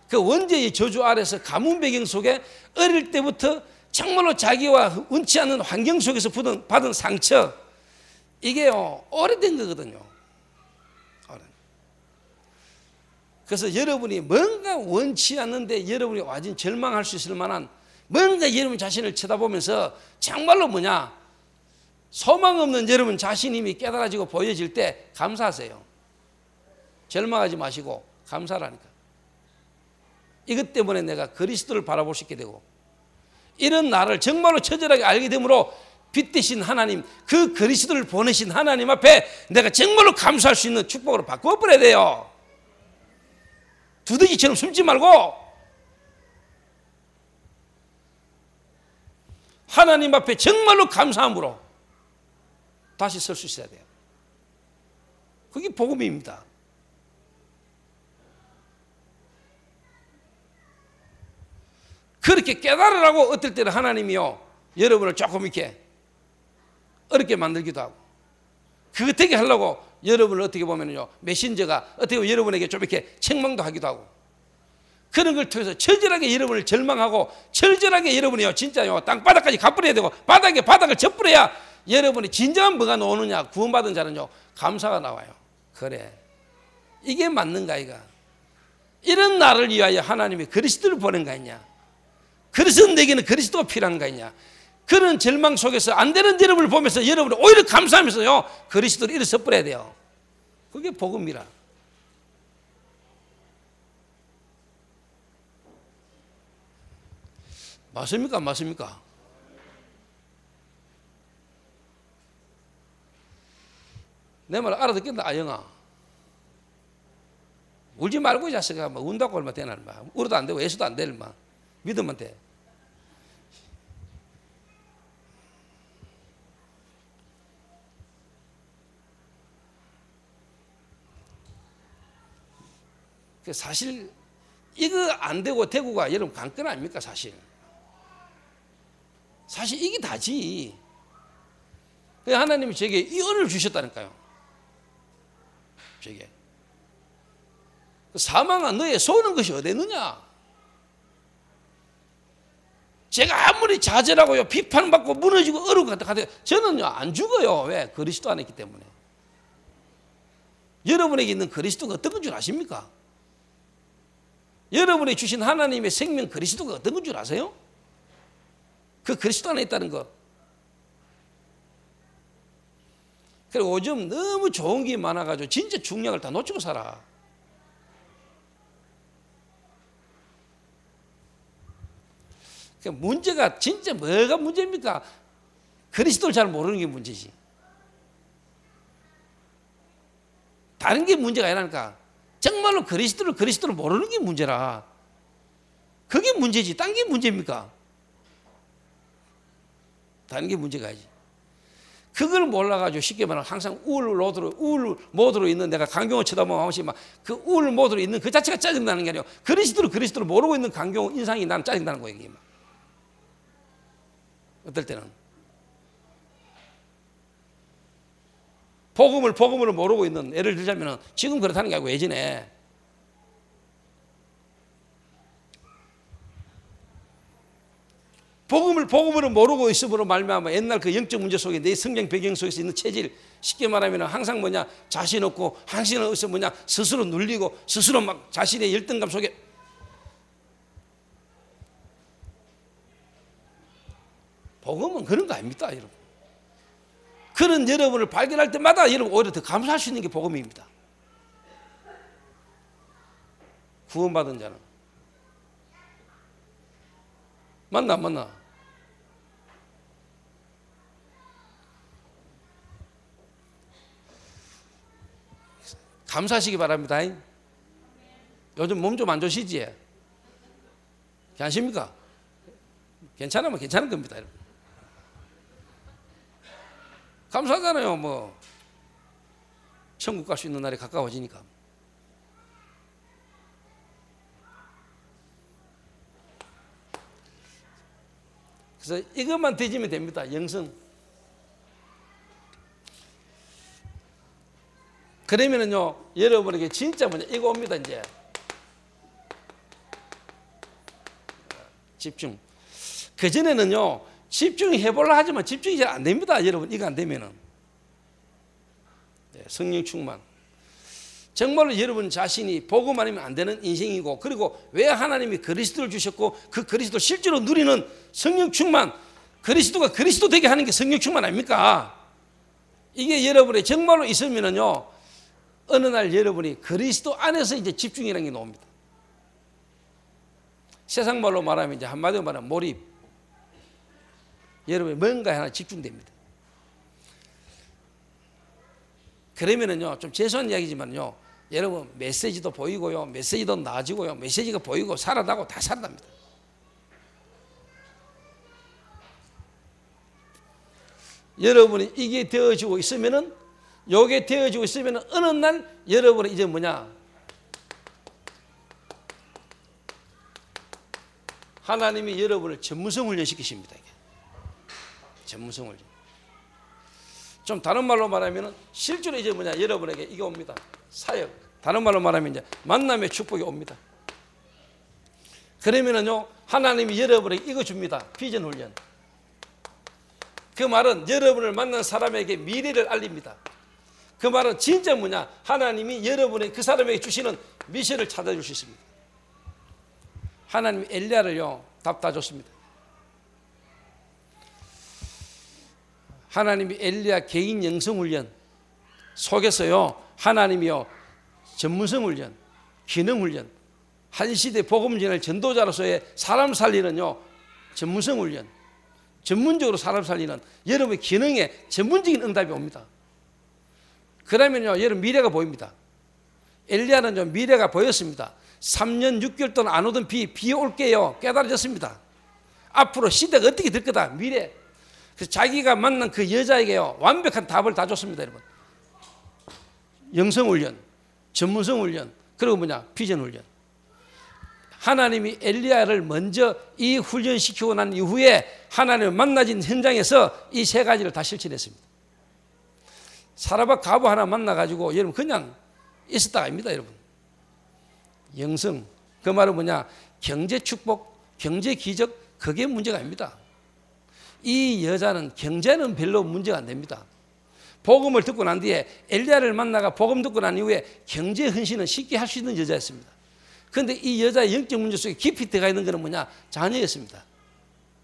[SPEAKER 2] 그 원죄의 저주 아래서 가문 배경 속에 어릴 때부터 정말로 자기와 원치 않는 환경 속에서 받은 상처, 이게요 오래된 거거든요. 그래서 여러분이 뭔가 원치 않는데 여러분이 와진 절망할 수 있을 만한 뭔가 여러분 자신을 쳐다보면서 정말로 뭐냐 소망 없는 여러분 자신이 깨달아지고 보여질 때 감사하세요. 절망하지 마시고 감사하라니까. 이것 때문에 내가 그리스도를 바라볼 수 있게 되고, 이런 나를 정말로 처절하게 알게 되므로 빛 대신 하나님, 그 그리스도를 보내신 하나님 앞에 내가 정말로 감사할 수 있는 축복으로 바꿔버려야 돼요. 두더지처럼 숨지 말고 하나님 앞에 정말로 감사함으로 다시 설 수 있어야 돼요. 그게 복음입니다. 그렇게 깨달으라고 어떨 때는 하나님이요 여러분을 조금 이렇게 어렵게 만들기도 하고, 그거 되게 하려고 여러분을 어떻게 보면요 메신저가 어떻게 보면 여러분에게 좀 이렇게 책망도 하기도 하고, 그런 걸 통해서 철저하게 여러분을 절망하고 철저하게 여러분이요 진짜요 땅바닥까지 가버려야 되고 바닥을 젖버려야 여러분이 진정한 뭐가 나오느냐, 구원받은 자는요 감사가 나와요. 그래 이게 맞는가 이가, 이런 나를 위하여 하나님이 그리스도를 보낸 거 아니냐, 그래서 내게는 그리스도가 필요한 거 아니냐, 그런 절망 속에서 안 되는 여러분을 보면서 여러분이 오히려 감사하면서요 그리스도를 일어서 버려야 돼요. 그게 복음이라. 맞습니까? 맞습니까? 내 말 알아듣겠나 아영아? 울지 말고 이 자식아, 뭐 운다고 얼마 되나 얼마, 울어도 안 되고 애써도 안 돼 얼마, 믿으면 돼. 사실 이거 안 되고 되고가 여러분 관건 아닙니까? 사실 이게 다지. 하나님이 제게 이 은혜를 주셨다니까요. 제게 사망아 너의 쏘는 것이 어디 있느냐. 제가 아무리 좌절하고요 비판받고 무너지고 어려운 것 같아도 저는요 안 죽어요. 왜? 그리스도 안에 있기 때문에. 여러분에게 있는 그리스도가 어떤 건 줄 아십니까? 여러분이 주신 하나님의 생명 그리스도가 어떤 건 줄 아세요? 그 그리스도 안에 있다는 것. 그리고 요즘 너무 좋은 게 많아가지고 진짜 중량을 다 놓치고 살아. 문제가 진짜 뭐가 문제입니까? 그리스도를 잘 모르는 게 문제지. 다른 게 문제가 아니라니까. 정말로 그리스도를 모르는 게 문제라. 그게 문제지. 딴 게 문제입니까? 다른 게 문제가 아니지. 그걸 몰라가지고 쉽게 말하면 항상 우울 모드로 있는, 내가 강경호 쳐다보면 혹시 막 그 우울 모드로 있는 그 자체가 짜증나는 게 아니고 그리스도를 모르고 있는 강경호 인상이 나는 짜증나는 거예요. 이게 막. 어떨 때는 복음을 모르고 있는, 예를 들자면 지금 그렇다는 게 아니고 예전에 복음을 모르고 있음으로 말미암아 옛날 그 영적 문제 속에 내 성경 배경 속에서 있는 체질, 쉽게 말하면 항상 뭐냐 자신 없고 항상 어디서 뭐냐 스스로 눌리고 스스로 막 자신의 열등감 속에, 복음은 그런 거 아닙니다 여러분. 그런 여러분을 발견할 때마다 여러분 오히려 더 감사할 수 있는 게 복음입니다. 구원받은 자는 맞나 안 맞나? 감사하시기 바랍니다. 요즘 몸 좀 안 좋으시지? 괜찮습니까? 괜찮으면 괜찮은 겁니다. 여러분. 감사하잖아요. 뭐 천국 갈 수 있는 날이 가까워지니까. 그래서 이것만 되지면 됩니다. 영성. 그러면은요 여러분에게 진짜 뭐냐 이거 옵니다. 이제 집중. 그전에는요 집중해보려 하지만 집중이 잘 안 됩니다. 여러분 이거 안 되면은 성령 충만. 정말로 여러분 자신이 복음 아니면 안 되는 인생이고, 그리고 왜 하나님이 그리스도를 주셨고 그 그리스도를 실제로 누리는 성령 충만, 그리스도가 그리스도 되게 하는 게 성령 충만 아닙니까? 이게 여러분의 정말로 있으면은요 어느 날 여러분이 그리스도 안에서 이제 집중이라는 게 나옵니다. 세상 말로 말하면 이제 한마디로 말하면 몰입. 여러분이 뭔가에 하나 집중됩니다. 그러면은요 좀 죄송한 이야기지만요 여러분 메시지도 보이고요, 메시지도 나아지고요, 메시지가 보이고 살아나고 다 살아납니다. 여러분이 이게 되어지고 있으면은, 요게 되어지고 있으면은 어느 날 여러분은 이제 뭐냐? 하나님이 여러분을 전문성 훈련시키십니다. 이게. 전문성 훈련. 좀 다른 말로 말하면은 실제로 이제 뭐냐? 여러분에게 이게 옵니다. 사역. 다른 말로 말하면 이제 만남의 축복이 옵니다. 그러면은요, 하나님이 여러분에게 이거 줍니다. 비전 훈련. 그 말은 여러분을 만난 사람에게 미래를 알립니다. 그 말은 진짜 뭐냐? 하나님이 여러분의 그 사람에게 주시는 미션을 찾아줄 수 있습니다. 하나님이 엘리야를요, 답 다 줬습니다. 하나님이 엘리야 개인 영성 훈련 속에서요, 하나님이요, 전문성 훈련, 기능 훈련, 한 시대 복음 전할 전도자로서의 사람 살리는요, 전문성 훈련, 전문적으로 사람 살리는 여러분의 기능에 전문적인 응답이 옵니다. 그러면요, 여러분 미래가 보입니다. 엘리야는 좀 미래가 보였습니다. 3년 6개월 동안 안 오던 비 올게요 깨달아졌습니다. 앞으로 시대가 어떻게 될 거다, 미래. 그래서 자기가 만난 그 여자에게요, 완벽한 답을 다 줬습니다. 여러분, 영성 훈련, 전문성 훈련, 그리고 뭐냐, 비전 훈련. 하나님이 엘리야를 먼저 이 훈련시키고 난 이후에 하나님을 만나진 현장에서 이 세 가지를 다 실천했습니다. 사라밧 과부 하나 만나가지고 여러분 그냥 있었다가 아닙니다. 여러분, 영성, 그 말은 뭐냐, 경제 축복, 경제 기적, 그게 문제가 아닙니다. 이 여자는 경제는 별로 문제가 안 됩니다. 복음을 듣고 난 뒤에 엘리야를 만나가 복음 듣고 난 이후에 경제 헌신은 쉽게 할 수 있는 여자였습니다. 그런데 이 여자의 영적 문제 속에 깊이 들어가 있는 것은 뭐냐, 자녀였습니다.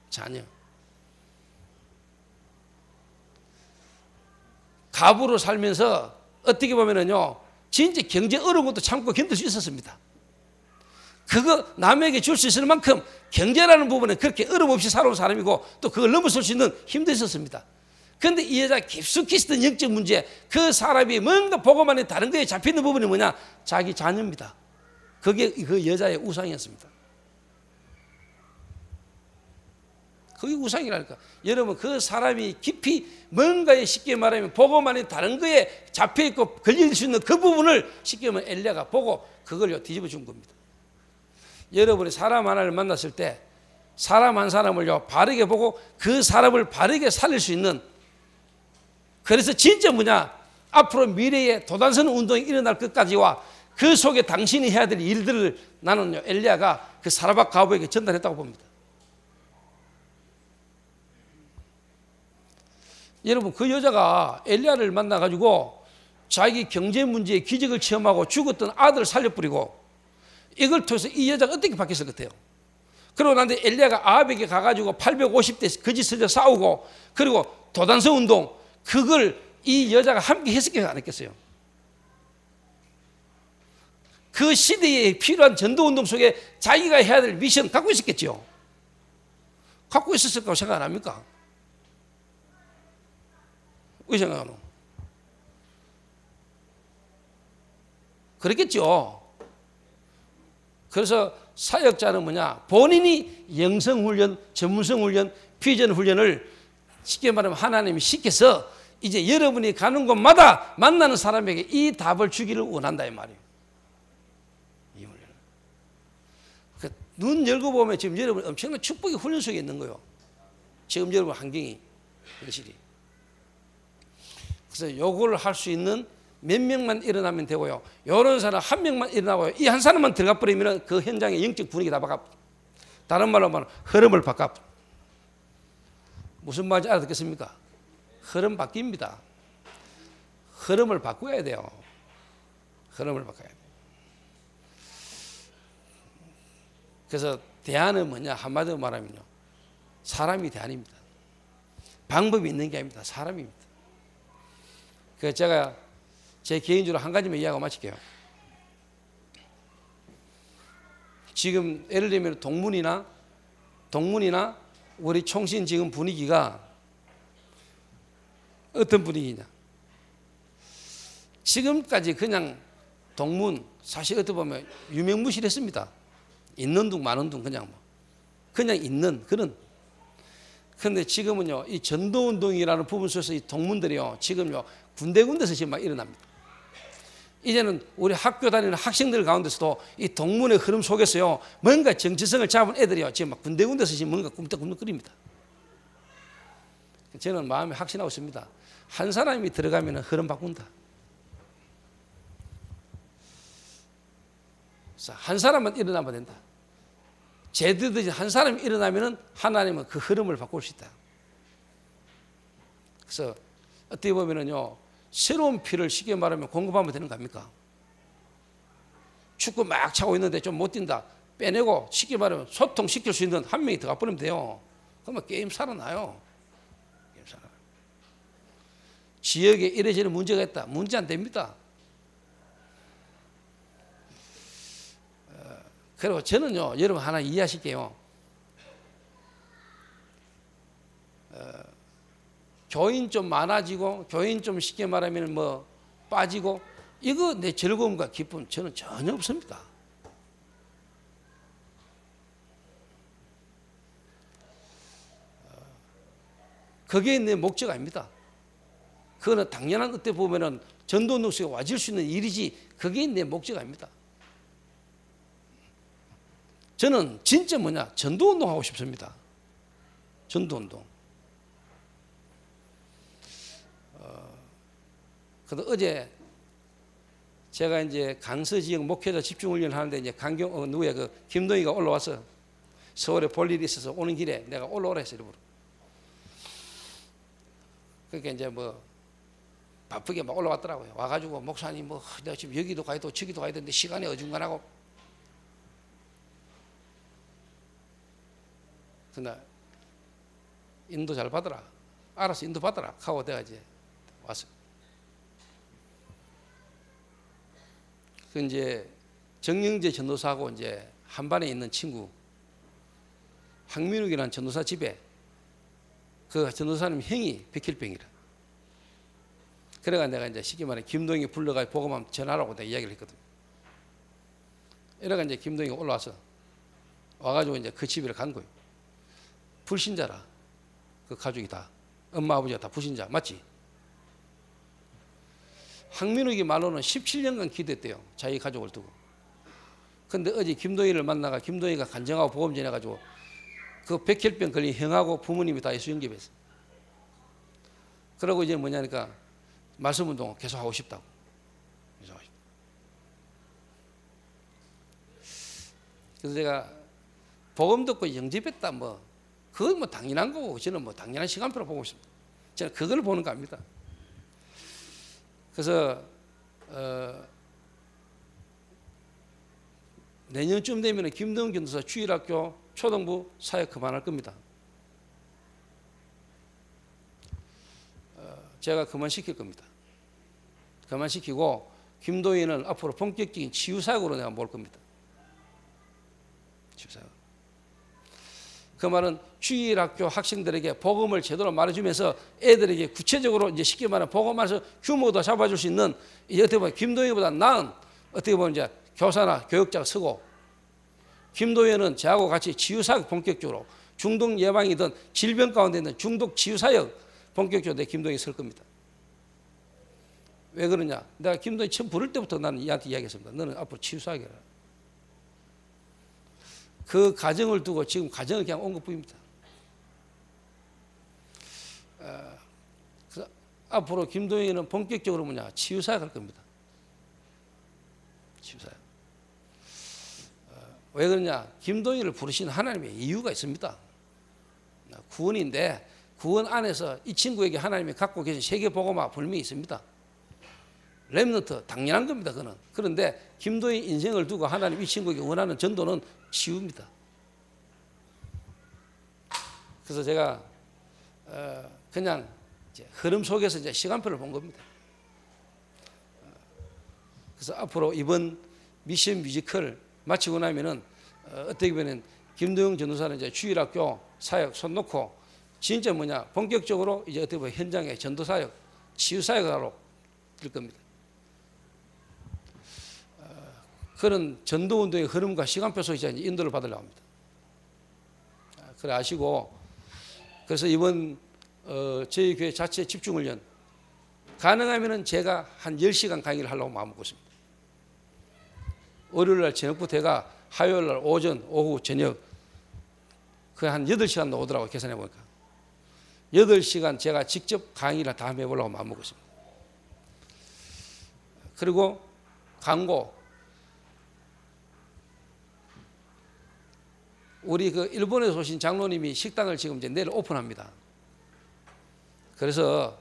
[SPEAKER 2] 자녀. 가부로 살면서 어떻게 보면은요, 진짜 경제 어려운 것도 참고 견딜 수 있었습니다. 그거 남에게 줄 수 있을 만큼 경제라는 부분에 그렇게 어려움 없이 살아온 사람이고, 또 그걸 넘어설 수 있는 힘도 있었습니다. 그런데 이 여자 깊숙이 있었던 영적 문제, 그 사람이 뭔가 복음 안에 다른 거에 잡히는 부분이 뭐냐, 자기 자녀입니다. 그게 그 여자의 우상이었습니다. 그게 우상이라니까. 여러분, 그 사람이 깊이 뭔가에 쉽게 말하면 복음 안에 다른 거에 잡혀있고 걸릴 수 있는 그 부분을 쉽게 말하면 엘리야가 보고 그걸 뒤집어 준 겁니다. 여러분이 사람 하나를 만났을 때 사람 한 사람을요, 바르게 보고 그 사람을 바르게 살릴 수 있는, 그래서 진짜 뭐냐, 앞으로 미래에 도단선 운동이 일어날 것까지와 그 속에 당신이 해야 될 일들을 나는요, 엘리야가 그 사라밧 과부에게 전달했다고 봅니다. 여러분, 그 여자가 엘리야를 만나가지고 자기 경제 문제의 기적을 체험하고 죽었던 아들을 살려버리고, 이걸 통해서 이 여자가 어떻게 바뀌었을 것 같아요? 그러고 난 뒤에 엘리야가 아합에게 가가지고 850대 거짓서자 싸우고, 그리고 도단서 운동, 그걸 이 여자가 함께 했을까요, 안 했겠어요? 그 시대에 필요한 전도운동 속에 자기가 해야 될 미션 갖고 있었겠죠. 갖고 있었을 거라고 생각 안 합니까? 왜 생각하노? 그렇겠죠. 그래서 사역자는 뭐냐, 본인이 영성훈련, 전문성훈련, 비전훈련을 쉽게 말하면 하나님이 시켜서 이제 여러분이 가는 곳마다 만나는 사람에게 이 답을 주기를 원한다, 이 말이에요. 이 훈련. 눈 열고 보면 지금 여러분 엄청난 축복의 훈련 속에 있는 거예요. 지금 여러분 환경이, 현실이. 그래서 요걸 할 수 있는 몇 명만 일어나면 되고요, 이런 사람 한 명만 일어나고요, 이 한 사람만 들어가 버리면 그 현장의 영적 분위기 다 바꿔. 다른 말로 말하면 흐름을 바꿔. 무슨 말인지 알아듣겠습니까? 흐름 바뀝니다. 흐름을 바꿔야 돼요. 흐름을 바꿔야 돼요. 그래서 대안은 뭐냐, 한마디로 말하면요, 사람이 대안입니다. 방법이 있는 게 아닙니다. 사람입니다. 그래서 제가 제 개인적으로 한 가지만 이야기하고 마칠게요. 지금 예를 들면 동문이나 우리 총신 지금 분위기가 어떤 분위기냐, 지금까지 그냥 동문 사실 어떻게 보면 유명무실했습니다. 있는 둥 마는 둥 그냥 있는 그런. 그런데 지금은요, 이 전도운동이라는 부분 속에서 이 동문들이요, 지금요, 군데군데서 지금 막 일어납니다. 이제는 우리 학교 다니는 학생들 가운데서도 이 동문의 흐름 속에서요, 뭔가 정체성을 잡은 애들이요, 지금 막 군데군데서 지금 뭔가 꿈떡꿈떡거립니다. 저는 마음에 확신하고 있습니다. 한 사람이 들어가면 흐름 바꾼다. 한 사람만 일어나면 된다. 제대로 한 사람이 일어나면 하나님은 그 흐름을 바꿀 수 있다. 그래서 어떻게 보면은요, 새로운 피를 쉽게 말하면 공급하면 되는 거 아닙니까? 축구 막 차고 있는데 좀 못 뛴다. 빼내고 쉽게 말하면 소통시킬 수 있는 한 명이 들어가 버리면 돼요. 그러면 게임 살아나요. 게임 살아나요. 지역에 이래저래 문제가 있다. 문제 안 됩니다. 그리고 저는요, 여러분 하나 이해하실게요. 교인 좀 많아지고, 교인 좀 쉽게 말하면 뭐 빠지고, 이거 내 즐거움과 기쁨 저는 전혀 없습니다. 그게 내 목적 아닙니다. 그거는 당연한 어때 보면은 전도운동 속에 와줄 수 있는 일이지, 그게 내 목적 아닙니다. 저는 진짜 뭐냐, 전도운동 하고 싶습니다. 전도운동. 그래서 어제 제가 이제 강서 지역 목회자 집중훈련 하는데 이제 누구야, 그 김동희가 올라와서 서울에 볼 일이 있어서 오는 길에 내가 올라오라 했어요, 일부러. 그러니까 이제 뭐 바쁘게 막 올라왔더라고요. 와가지고 목사님 뭐 내가 지금 여기도 가야 되고 저기도 가야 되는데 시간이 어중간하고. 그날 인도 잘 받아라. 알아서 인도 받아라. 하고 내가 이제 왔어요. 그 이제 정영재 전도사하고 이제 한반에 있는 친구 황민욱이라는 전도사 집에 그 전도사님 형이 백혈병이라. 그래가 내가 이제 쉽게 말해 김동희 불러가 보고만 전하라고 내가 이야기를 했거든. 이래가 이제 김동희가 올라와서 와가지고 이제 그 집에 간 거예요. 불신자라. 그 가족이 다 엄마 아버지가 다 불신자 맞지? 황민욱이 말로는 17년간 기도했대요. 자기 가족을 두고. 근데 어제 김동희를 만나가 김동희가 간증하고 복음 전해가지고 그 백혈병 걸린 형하고 부모님이 다 예수 영접했어. 그러고 이제 뭐냐니까 말씀 운동 계속 하고 싶다고. 그래서 제가 복음 듣고 영접했다 뭐 그건 뭐 당연한 거고 저는 뭐 당연한 시간표로 보고 있습니다. 저는 그걸 보는 거 아닙니다. 그래서 내년쯤 되면 김동훈 전도사 주일학교 초등부 사역 그만할 겁니다. 제가 그만시킬 겁니다. 그만시키고 김동희는 앞으로 본격적인 치유사역으로 내가 모을 겁니다. 치유사역. 그 말은 주일학교 학생들에게 복음을 제대로 말해주면서 애들에게 구체적으로 이제 쉽게 말하면 복음에서 규모도 잡아줄 수 있는 어떻게 보면 김동희보다 나은 어떻게 보면 이제 교사나 교육자가 서고 김도현은 저하고 같이 치유사역 본격적으로 중독 예방이든 질병 가운데 있는 중독 치유사역 본격적으로 내 김도현이 설 겁니다. 왜 그러냐? 내가 김도현 처음 부를 때부터 나는 얘한테 이야기했습니다. 너는 앞으로 치유사역이라. 그 가정을 두고 지금 가정을 그냥 온 것뿐입니다. 그래서 앞으로 김도현은 본격적으로 뭐냐? 치유사역 할 겁니다. 치유사역. 왜 그러냐? 김동희를 부르신 하나님의 이유가 있습니다. 구원인데 구원 안에서 이 친구에게 하나님이 갖고 계신 세계복음화 분명히 있습니다. 렘넌트 당연한 겁니다. 그는. 그런데 김동희 인생을 두고 하나님 이 친구에게 원하는 전도는 치유입니다. 그래서 제가 그냥 이제 흐름 속에서 이제 시간표를 본 겁니다. 그래서 앞으로 이번 미션 뮤지컬 마치고 나면은 어떻게 보면 김도영 전도사는 이제 주일학교 사역 손 놓고 진짜 뭐냐 본격적으로 이제 어떻게 보면 현장에 전도 사역, 치유 사역하러 될 겁니다. 그런 전도 운동의 흐름과 시간표 속에서 이제 인도를 받으려고 합니다. 그래 아시고 그래서 이번 저희 교회 자체 집중훈련 가능하면은 제가 한 10시간 강의를 하려고 마음먹고 있습니다. 월요일 날 저녁부터 해가 화요일 날 오전, 오후, 저녁 그 한 8시간 나오더라고요. 계산해 보니까 8시간 제가 직접 강의를 다 해보려고 마음먹고 있습니다. 그리고 광고, 우리 그 일본에서 오신 장로님이 식당을 지금 이제 내일 오픈합니다. 그래서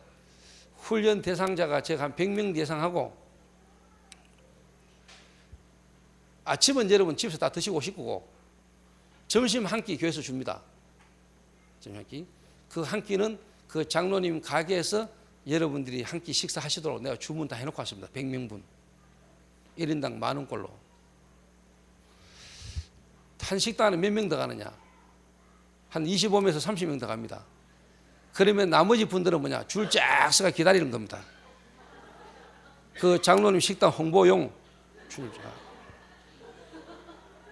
[SPEAKER 2] 훈련 대상자가 제가 한 100명 대상하고 아침은 여러분 집에서 다 드시고 오실 거고 점심 한 끼 교회에서 줍니다. 점심 한 끼. 그 한 끼는 그 장로님 가게에서 여러분들이 한 끼 식사하시도록 내가 주문 다 해놓고 왔습니다. 100명분 1인당 10,000원꼴로. 한 식당에 몇 명 더 가느냐? 한 25명에서 30명 더 갑니다. 그러면 나머지 분들은 뭐냐? 줄 쫙 서가 기다리는 겁니다. 그 장로님 식당 홍보용 줄 쫙.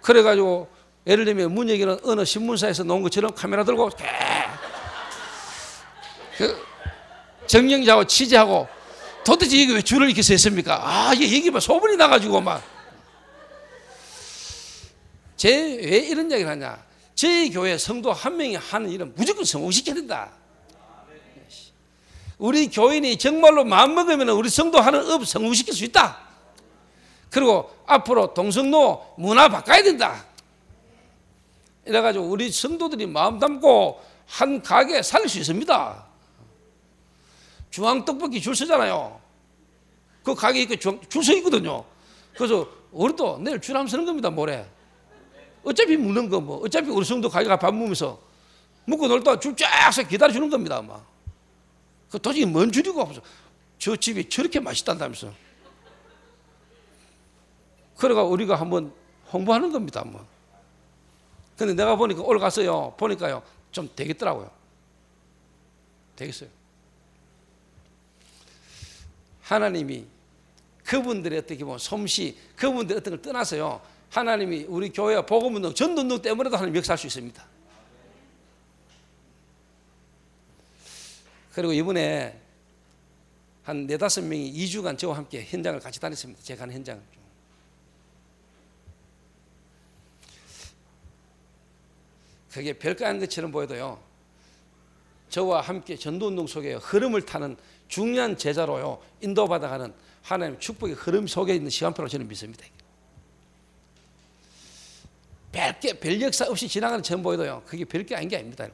[SPEAKER 2] 그래가지고 예를 들면 문혁이는 어느 신문사에서 놓은 것처럼 카메라 들고 그 정영자하고 취재하고 도대체 이게 왜 줄을 이렇게 섰습니까? 아, 이게 얘기만 소문이 나가지고 막. 왜 이런 이야기를 하냐? 저희 교회 성도 한 명이 하는 일은 무조건 성공시켜야 된다. 우리 교인이 정말로 마음먹으면 우리 성도 하는 업 성공시킬 수 있다. 그리고 앞으로 동성로 문화 바꿔야 된다. 이래가지고 우리 성도들이 마음 담고 한 가게 살릴 수 있습니다. 중앙떡볶이 줄 서잖아요. 그 가게 있고 줄 서 있거든요. 그래서 우리도 내일 줄 한번 서는 겁니다. 모레. 어차피 묻는 거 뭐 어차피 우리 성도 가게가 밥 먹으면서 먹고 놀다가 줄 쫙 서 기다려주는 겁니다. 아마. 그 도저히 뭔 줄이고 없어. 저 집이 저렇게 맛있단다면서. 그래가 우리가 한번 홍보하는 겁니다. 한번. 근데 내가 보니까 오늘 갔어요. 보니까요 좀 되겠더라고요. 되겠어요. 하나님이 그분들의 어떻게 보면 솜씨, 그분들의 어떤 걸 떠나서요. 하나님이 우리 교회와 복음운동, 전도운동 때문에도 하나님 역사할 수 있습니다. 그리고 이번에 한 4-5명이 2주간 저와 함께 현장을 같이 다녔습니다. 제가 가는 현장을. 그게 별거 아닌 것처럼 보여도요. 저와 함께 전도운동 속에 흐름을 타는 중요한 제자로요. 인도받아가는 하나님의 축복의 흐름 속에 있는 시간표로 저는 믿습니다. 별 역사 없이 지나가는 처음 보여도요. 그게 별게 아닌 게 아닙니다.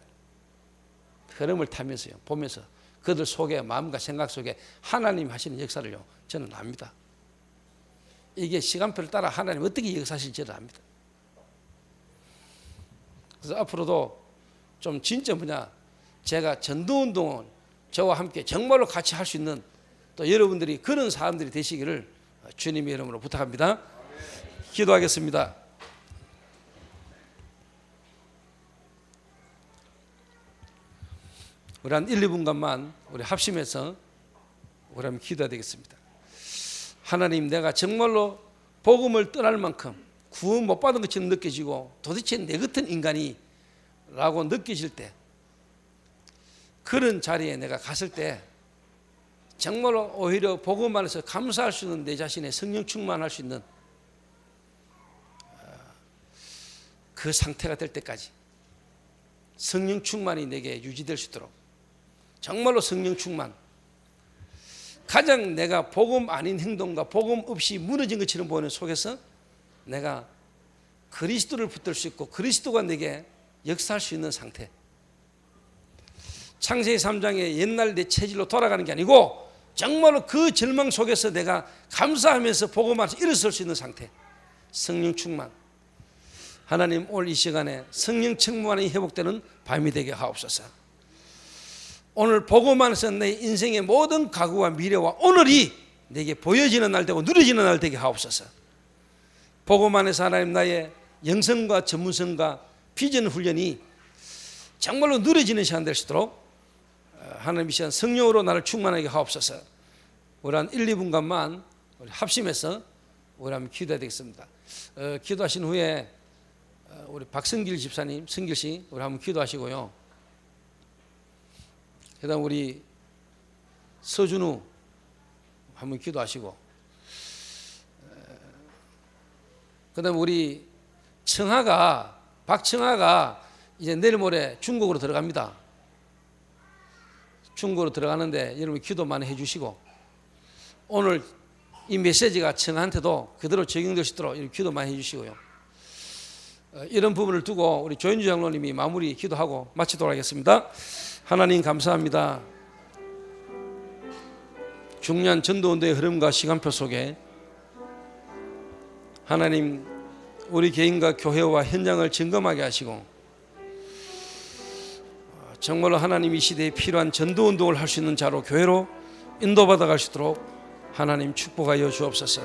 [SPEAKER 2] 흐름을 타면서요. 보면서 그들 속에 마음과 생각 속에 하나님 하시는 역사를요. 저는 압니다. 이게 시간표를 따라 하나님 어떻게 역사하실지를 압니다. 그래서 앞으로도 좀 진짜 제가 전도운동을 저와 함께 정말로 같이 할 수 있는 또 여러분들이 그런 사람들이 되시기를 주님의 이름으로 부탁합니다. 기도하겠습니다. 우리 한 1-2분간만 우리 합심해서 우리 한번 기도해야 되겠습니다. 하나님, 내가 정말로 복음을 떠날 만큼 구원 못 받은 것처럼 느껴지고 도대체 내 같은 인간이 라고 느껴질 때, 그런 자리에 내가 갔을 때 정말로 오히려 복음 안에서 감사할 수 있는 내 자신의 성령 충만할 수 있는 그 상태가 될 때까지 성령 충만이 내게 유지될 수 있도록 정말로 성령 충만, 가장 내가 복음 아닌 행동과 복음 없이 무너진 것처럼 보이는 속에서 내가 그리스도를 붙들 수 있고 그리스도가 내게 역사할 수 있는 상태, 창세기 3장의 옛날 내 체질로 돌아가는 게 아니고 정말로 그 절망 속에서 내가 감사하면서 복음 안에서 일어설 수 있는 상태, 성령 충만. 하나님, 오늘 이 시간에 성령 충만이 회복되는 밤이 되게 하옵소서. 오늘 복음 안에서 내 인생의 모든 각오와 미래와 오늘이 내게 보여지는 날 되고 누려지는 날 되게 하옵소서. 복음 안에서 하나님, 나의 영성과 전문성과 비전 훈련이 정말로 누려지는 시간 될 수 있도록 하나님 이 시간 성령으로 나를 충만하게 하옵소서. 우리 한 1-2분간만 우리 합심해서 우리 한번 기도해야 되겠습니다. 기도하신 후에 우리 박성길 집사님, 성길 씨, 우리 한번 기도하시고요. 그다음 우리 서준우 한번 기도하시고, 그다음 우리 박청아가 이제 내일 모레 중국으로 들어갑니다. 중국으로 들어가는데 여러분 기도 많이 해주시고, 오늘 이 메시지가 청아한테도 그대로 적용될 수 있도록 기도 많이 해주시고요. 이런 부분을 두고 우리 조현주 장로님이 마무리 기도하고 마치도록 하겠습니다. 하나님 감사합니다. 중요한 전도운동의 흐름과 시간표 속에 하나님 우리 개인과 교회와 현장을 점검하게 하시고, 정말로 하나님 이 시대에 필요한 전도운동을 할 수 있는 자로 교회로 인도받아 갈 수 있도록 하나님 축복하여 주옵소서.